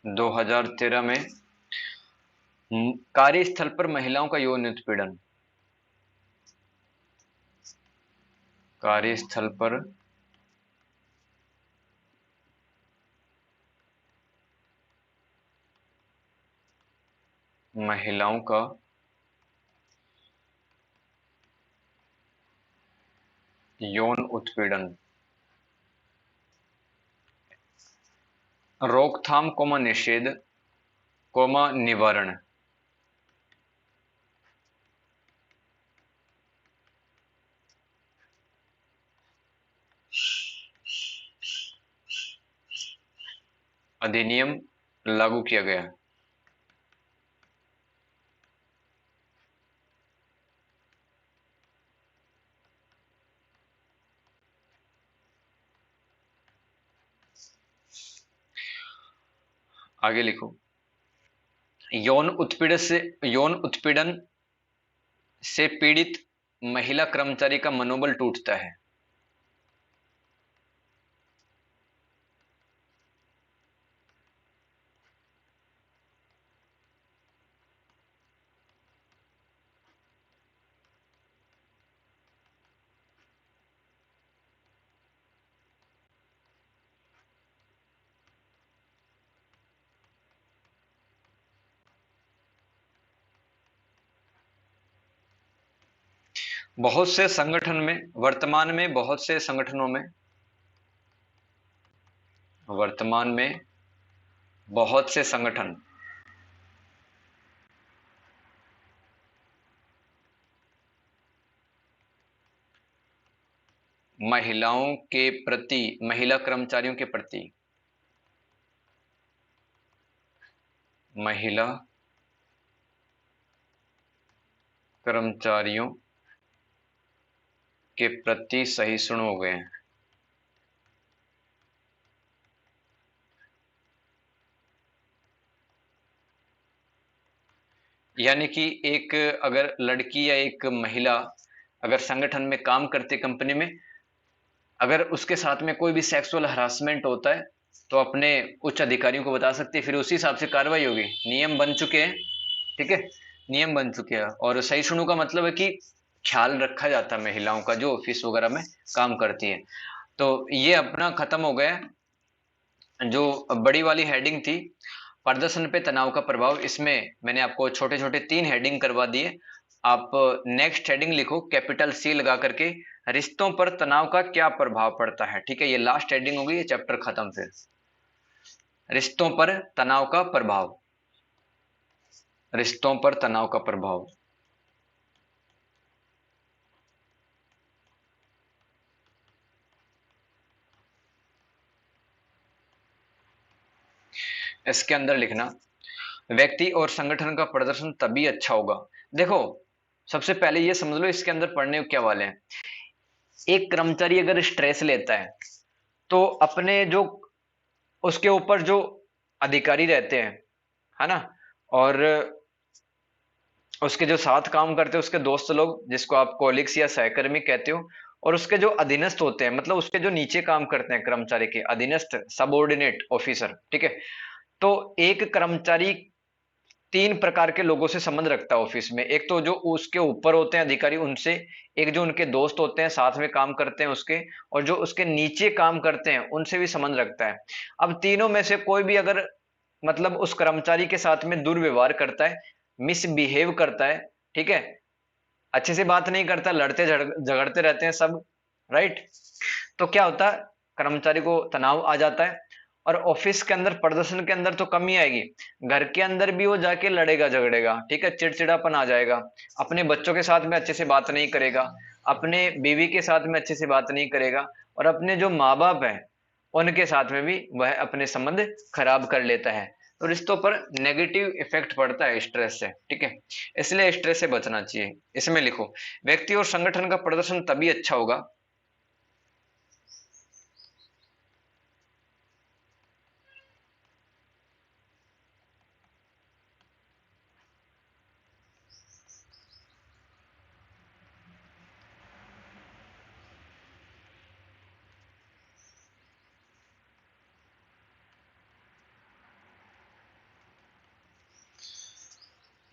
Speaker 2: 2013 में कार्यस्थल पर महिलाओं का यौन उत्पीड़न, कार्यस्थल पर महिलाओं का यौन उत्पीड़न, रोकथाम कोमा निषेध कोमा निवारण। अधिनियम लागू किया गया। आगे लिखो, यौन उत्पीड़न से पीड़ित महिला कर्मचारी का मनोबल टूटता है। बहुत से संगठन में, वर्तमान में बहुत से संगठनों में, वर्तमान में बहुत से संगठन महिलाओं के प्रति, महिला कर्मचारियों के प्रति, महिला कर्मचारियों के प्रति सहिष्णु हो गए हैं। यानी कि एक अगर लड़की या एक महिला अगर संगठन में काम करती है कंपनी में, अगर उसके साथ में कोई भी सेक्सुअल हरासमेंट होता है तो अपने उच्च अधिकारियों को बता सकती है, फिर उसी हिसाब से कार्रवाई होगी। नियम बन चुके हैं, ठीक है, नियम बन चुके हैं। और सहिष्णु का मतलब है कि ख्याल रखा जाता है महिलाओं का जो ऑफिस वगैरह में काम करती है। तो ये अपना खत्म हो गया। जो बड़ी वाली हेडिंग थी प्रदर्शन पे तनाव का प्रभाव, इसमें मैंने आपको छोटे छोटे 3 हेडिंग करवा दिए। आप नेक्स्ट हेडिंग लिखो कैपिटल सी लगा करके, रिश्तों पर तनाव का क्या प्रभाव पड़ता है। ठीक है, ये लास्ट हेडिंग होगी, ये चैप्टर खत्म। फिर रिश्तों पर तनाव का प्रभाव, रिश्तों पर तनाव का प्रभाव। इसके अंदर लिखना व्यक्ति और संगठन का प्रदर्शन तभी अच्छा होगा। देखो, सबसे पहले ये समझ लो इसके अंदर पढ़ने क्या वाले हैं। एक कर्मचारी अगर स्ट्रेस लेता है तो अपने जो उसके ऊपर जो अधिकारी रहते हैं, है ना, और उसके जो साथ काम करते हैं उसके दोस्त लोग, जिसको आप कोलिग्स या सहकर्मी कहते हो, और उसके जो अधीनस्थ होते हैं, मतलब उसके जो नीचे काम करते हैं कर्मचारी के अधीनस्थ, सबऑर्डिनेट ऑफिसर, ठीक है। तो एक कर्मचारी 3 प्रकार के लोगों से संबंध रखता है ऑफिस में। एक तो जो उसके ऊपर होते हैं अधिकारी, उनसे, एक जो उनके दोस्त होते हैं साथ में काम करते हैं उसके, और जो उसके नीचे काम करते हैं उनसे भी संबंध रखता है। अब तीनों में से कोई भी अगर मतलब उस कर्मचारी के साथ में दुर्व्यवहार करता है, मिसबिहेव करता है, ठीक है, अच्छे से बात नहीं करता, लड़ते झगड़ते रहते हैं सब, राइट, तो क्या होता है, कर्मचारी को तनाव आ जाता है। और ऑफिस के अंदर प्रदर्शन के अंदर तो कमी आएगी, घर के अंदर भी वो जाके लड़ेगा झगड़ेगा, ठीक है, चिड़चिड़ापन आ जाएगा, अपने बच्चों के साथ में अच्छे से बात नहीं करेगा, अपने बीवी के साथ में अच्छे से बात नहीं करेगा, और अपने जो माँ बाप हैं उनके साथ में भी वह अपने संबंध खराब कर लेता है। तो रिश्तों पर नेगेटिव इफेक्ट पड़ता है स्ट्रेस से, ठीक है, इसलिए स्ट्रेस से बचना चाहिए। इसमें लिखो व्यक्ति और संगठन का प्रदर्शन तभी अच्छा होगा।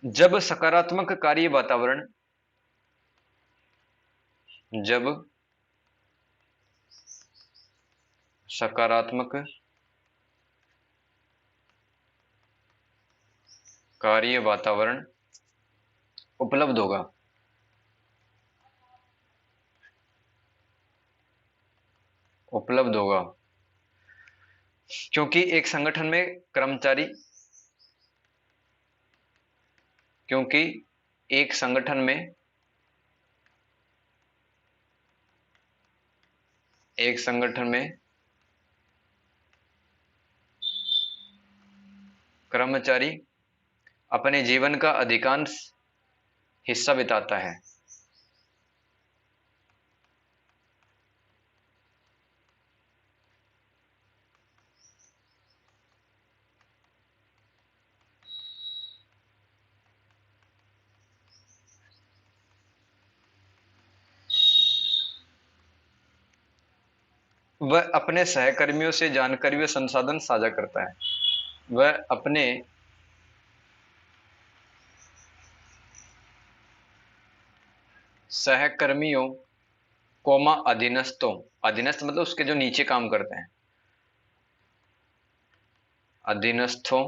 Speaker 2: जब सकारात्मक कार्य वातावरण, जब सकारात्मक कार्य वातावरण उपलब्ध होगा, उपलब्ध होगा, क्योंकि एक संगठन में कर्मचारी, क्योंकि एक संगठन में, एक संगठन में कर्मचारी अपने जीवन का अधिकांश हिस्सा बिताता है। वह अपने सहकर्मियों से जानकारी व संसाधन साझा करता है। वह अपने सहकर्मियों कोमा अधीनस्थों, अधीनस्थ मतलब उसके जो नीचे काम करते हैं, अधीनस्थों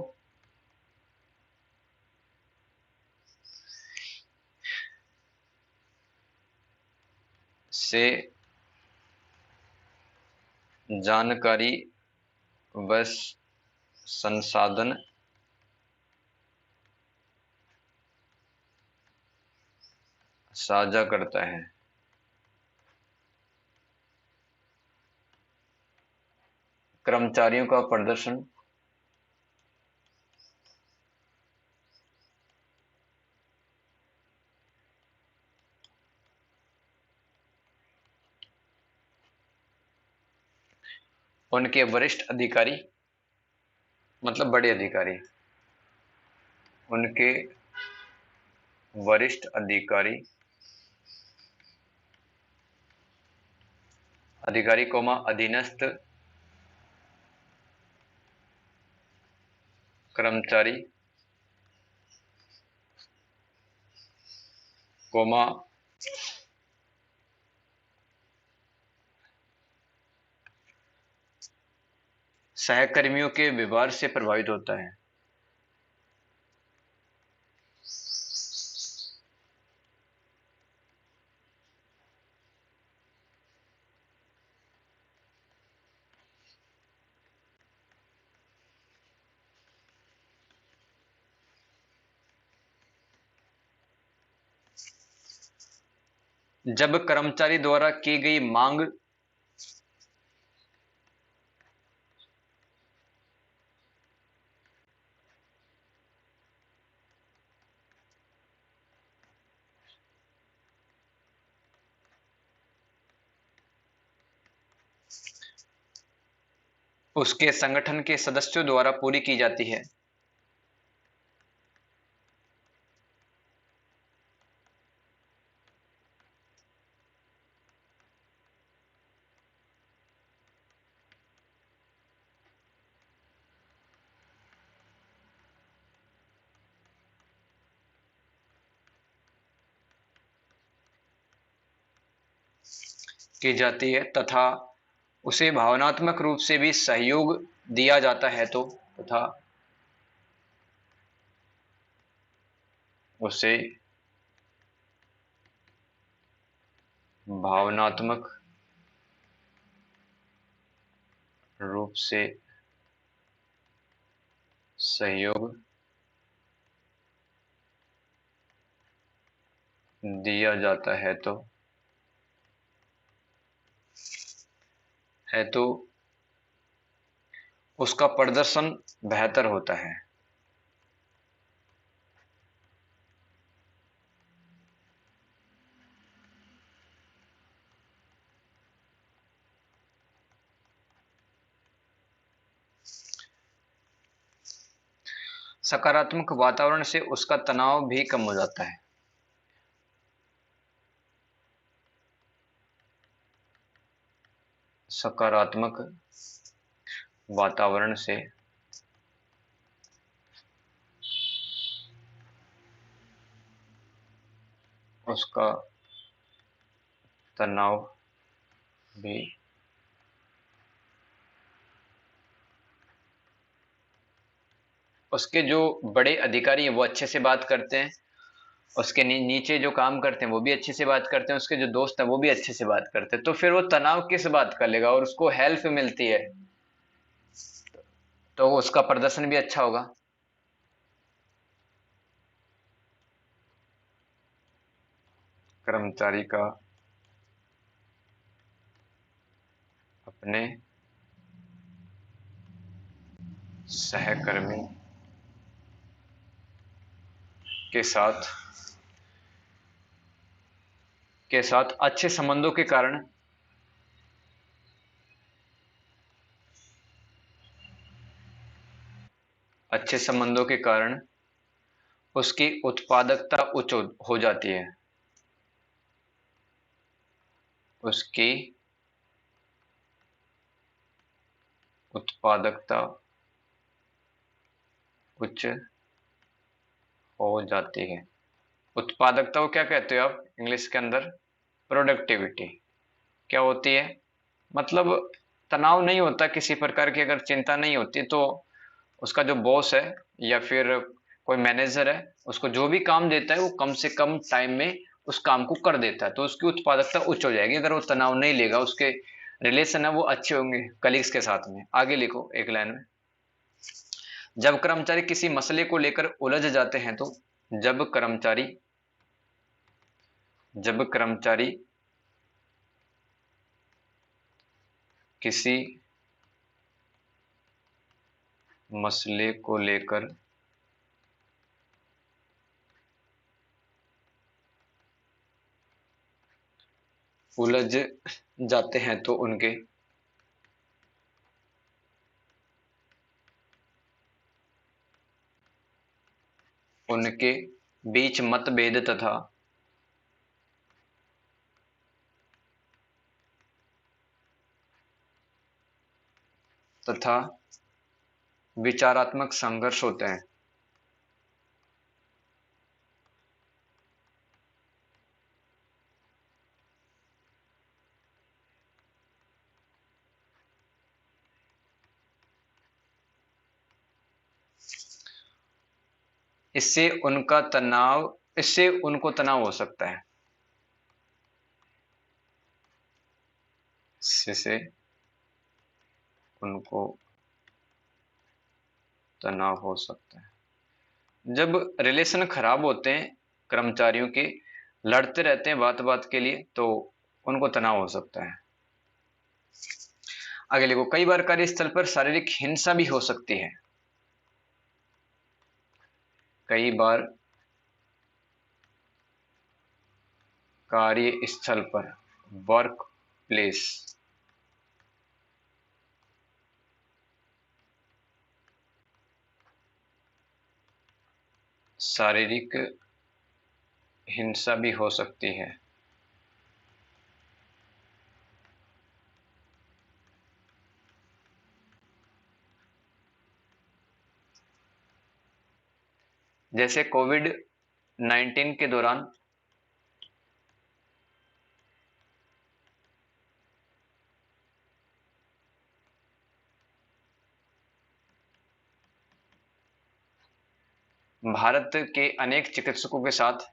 Speaker 2: से जानकारी व संसाधन साझा करता है। कर्मचारियों का प्रदर्शन उनके वरिष्ठ अधिकारी, मतलब बड़े अधिकारी, उनके वरिष्ठ अधिकारी अधीनस्थ कर्मचारी कोमा सहकर्मियों के व्यवहार से प्रभावित होता है। जब कर्मचारी द्वारा की गई मांग उसके संगठन के सदस्यों द्वारा पूरी की जाती है। तथा उसे भावनात्मक रूप से भी सहयोग दिया जाता है तो तथा उसे भावनात्मक रूप से सहयोग दिया जाता है तो उसका प्रदर्शन बेहतर होता है। सकारात्मक वातावरण से उसका तनाव भी कम हो जाता है। सकारात्मक वातावरण से उसका तनाव भी उसके जो बड़े अधिकारी हैं वो अच्छे से बात करते हैं, उसके नीचे जो काम करते हैं वो भी अच्छे से बात करते हैं, उसके जो दोस्त हैं वो भी अच्छे से बात करते हैं, तो फिर वो तनाव किस बात कर लेगा और उसको हेल्प मिलती है तो उसका प्रदर्शन भी अच्छा होगा। कर्मचारी का अपने सहकर्मी के साथ अच्छे संबंधों के कारण उसकी उत्पादकता उच्च हो जाती है। उसकी उत्पादकता उच्च हो जाती है। उत्पादकता को क्या कहते हो आप इंग्लिश के अंदर? प्रोडक्टिविटी। क्या होती है? मतलब तनाव नहीं होता किसी प्रकार की, अगर चिंता नहीं होती तो उसका जो बॉस है या फिर कोई मैनेजर है उसको जो भी काम देता है वो कम से कम टाइम में उस काम को कर देता है, तो उसकी उत्पादकता उच्च हो जाएगी अगर वो तनाव नहीं लेगा, उसके रिलेशन है वो अच्छे होंगे कलीग्स के साथ में। आगे लिखो एक लाइन में, जब कर्मचारी किसी मसले को लेकर उलझ जाते हैं तो जब कर्मचारी किसी मसले को लेकर उलझ जाते हैं तो उनके बीच मतभेद तथा विचारात्मक संघर्ष होते हैं। इससे उनको तनाव हो सकता है। इससे उनको तनाव हो सकता है। जब रिलेशन खराब होते हैं कर्मचारियों के, लड़ते रहते हैं बात बात के लिए, तो उनको तनाव हो सकता है। आगे लिखो, कई बार कार्यस्थल पर शारीरिक हिंसा भी हो सकती है। कई बार कार्यस्थल पर, वर्क प्लेस, शारीरिक हिंसा भी हो सकती है। जैसे कोविड-19 के दौरान भारत के अनेक चिकित्सकों के साथ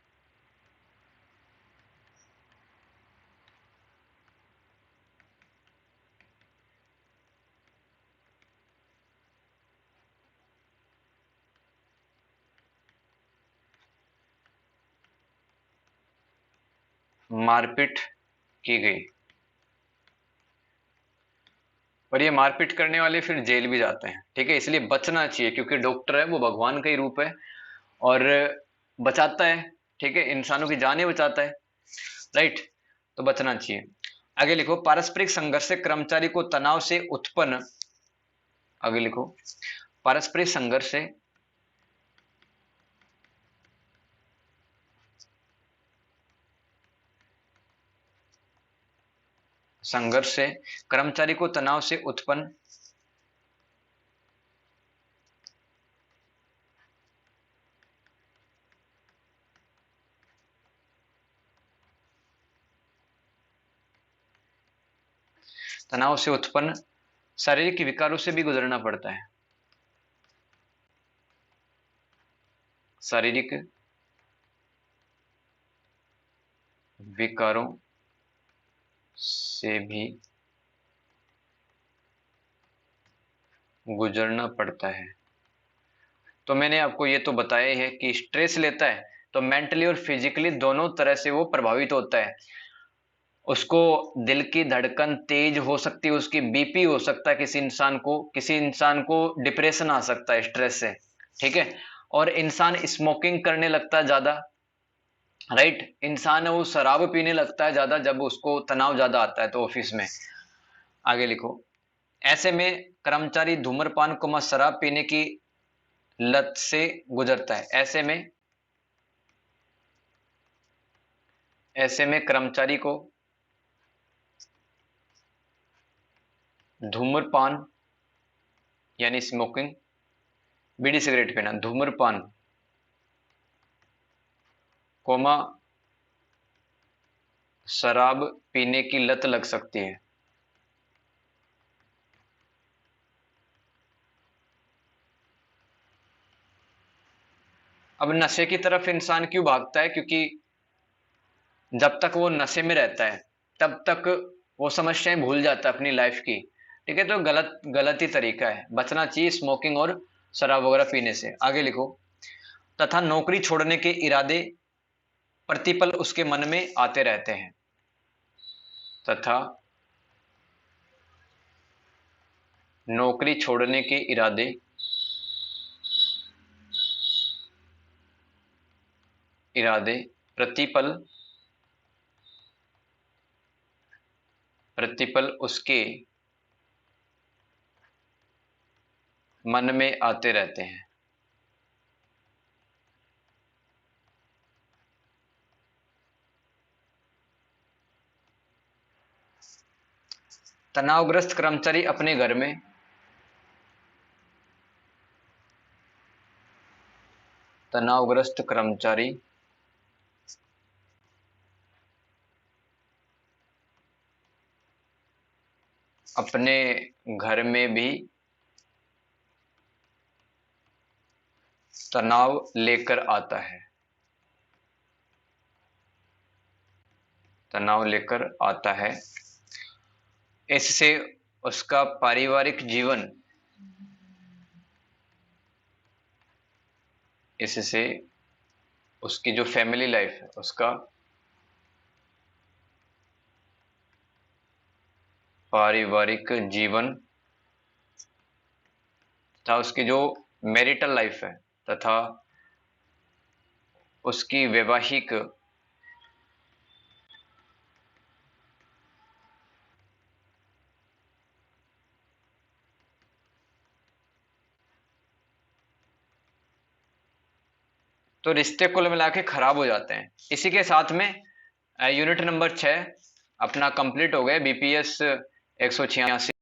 Speaker 2: मारपीट की गई, और ये मारपीट करने वाले फिर जेल भी जाते हैं। ठीक है, इसलिए बचना चाहिए, क्योंकि डॉक्टर है वो भगवान का ही रूप है और बचाता है। ठीक है, इंसानों की जानें बचाता है, राइट, तो बचना चाहिए। आगे लिखो, पारस्परिक संघर्ष से कर्मचारी को तनाव से उत्पन्न, आगे लिखो, पारस्परिक संघर्ष से कर्मचारी को तनाव से उत्पन्न शारीरिक विकारों से भी गुजरना पड़ता है। शारीरिक विकारों से भी गुजरना पड़ता है। तो मैंने आपको ये तो बताया है कि स्ट्रेस लेता है तो मेंटली और फिजिकली दोनों तरह से वो प्रभावित होता है। उसको दिल की धड़कन तेज हो सकती है, उसकी बीपी हो सकता है, किसी इंसान को डिप्रेशन आ सकता है स्ट्रेस से। ठीक है, और इंसान स्मोकिंग करने लगता है ज्यादा, राइट, इंसान वो शराब पीने लगता है ज्यादा जब उसको तनाव ज्यादा आता है तो ऑफिस में। आगे लिखो, ऐसे में कर्मचारी धूम्रपान को शराब पीने की लत से गुजरता है। ऐसे में कर्मचारी को धूम्रपान यानी स्मोकिंग, बीड़ी सिगरेट पीना, धूम्रपान कोमा शराब पीने की लत लग सकती है। अब नशे की तरफ इंसान क्यों भागता है? क्योंकि जब तक वो नशे में रहता है तब तक वो समस्याएं भूल जाता है अपनी लाइफ की। ठीक है, तो गलत ही तरीका है, बचना चाहिए स्मोकिंग और शराब वगैरह पीने से। आगे लिखो, तथा नौकरी छोड़ने के इरादे प्रतिपल उसके मन में आते रहते हैं। तथा नौकरी छोड़ने के इरादे प्रतिपल उसके मन में आते रहते हैं। तनावग्रस्त कर्मचारी अपने घर में तनावग्रस्त कर्मचारी अपने घर में भी तनाव लेकर आता है, तनाव लेकर आता है। इससे उसका पारिवारिक जीवन, इससे उसकी जो फैमिली लाइफ है उसका पारिवारिक जीवन तथा उसकी जो मैरिटल लाइफ है तथा उसकी वैवाहिक तो रिश्ते कुल मिला के खराब हो जाते हैं। इसी के साथ में यूनिट नंबर 6 अपना कंप्लीट हो गया, बीपीएस 186।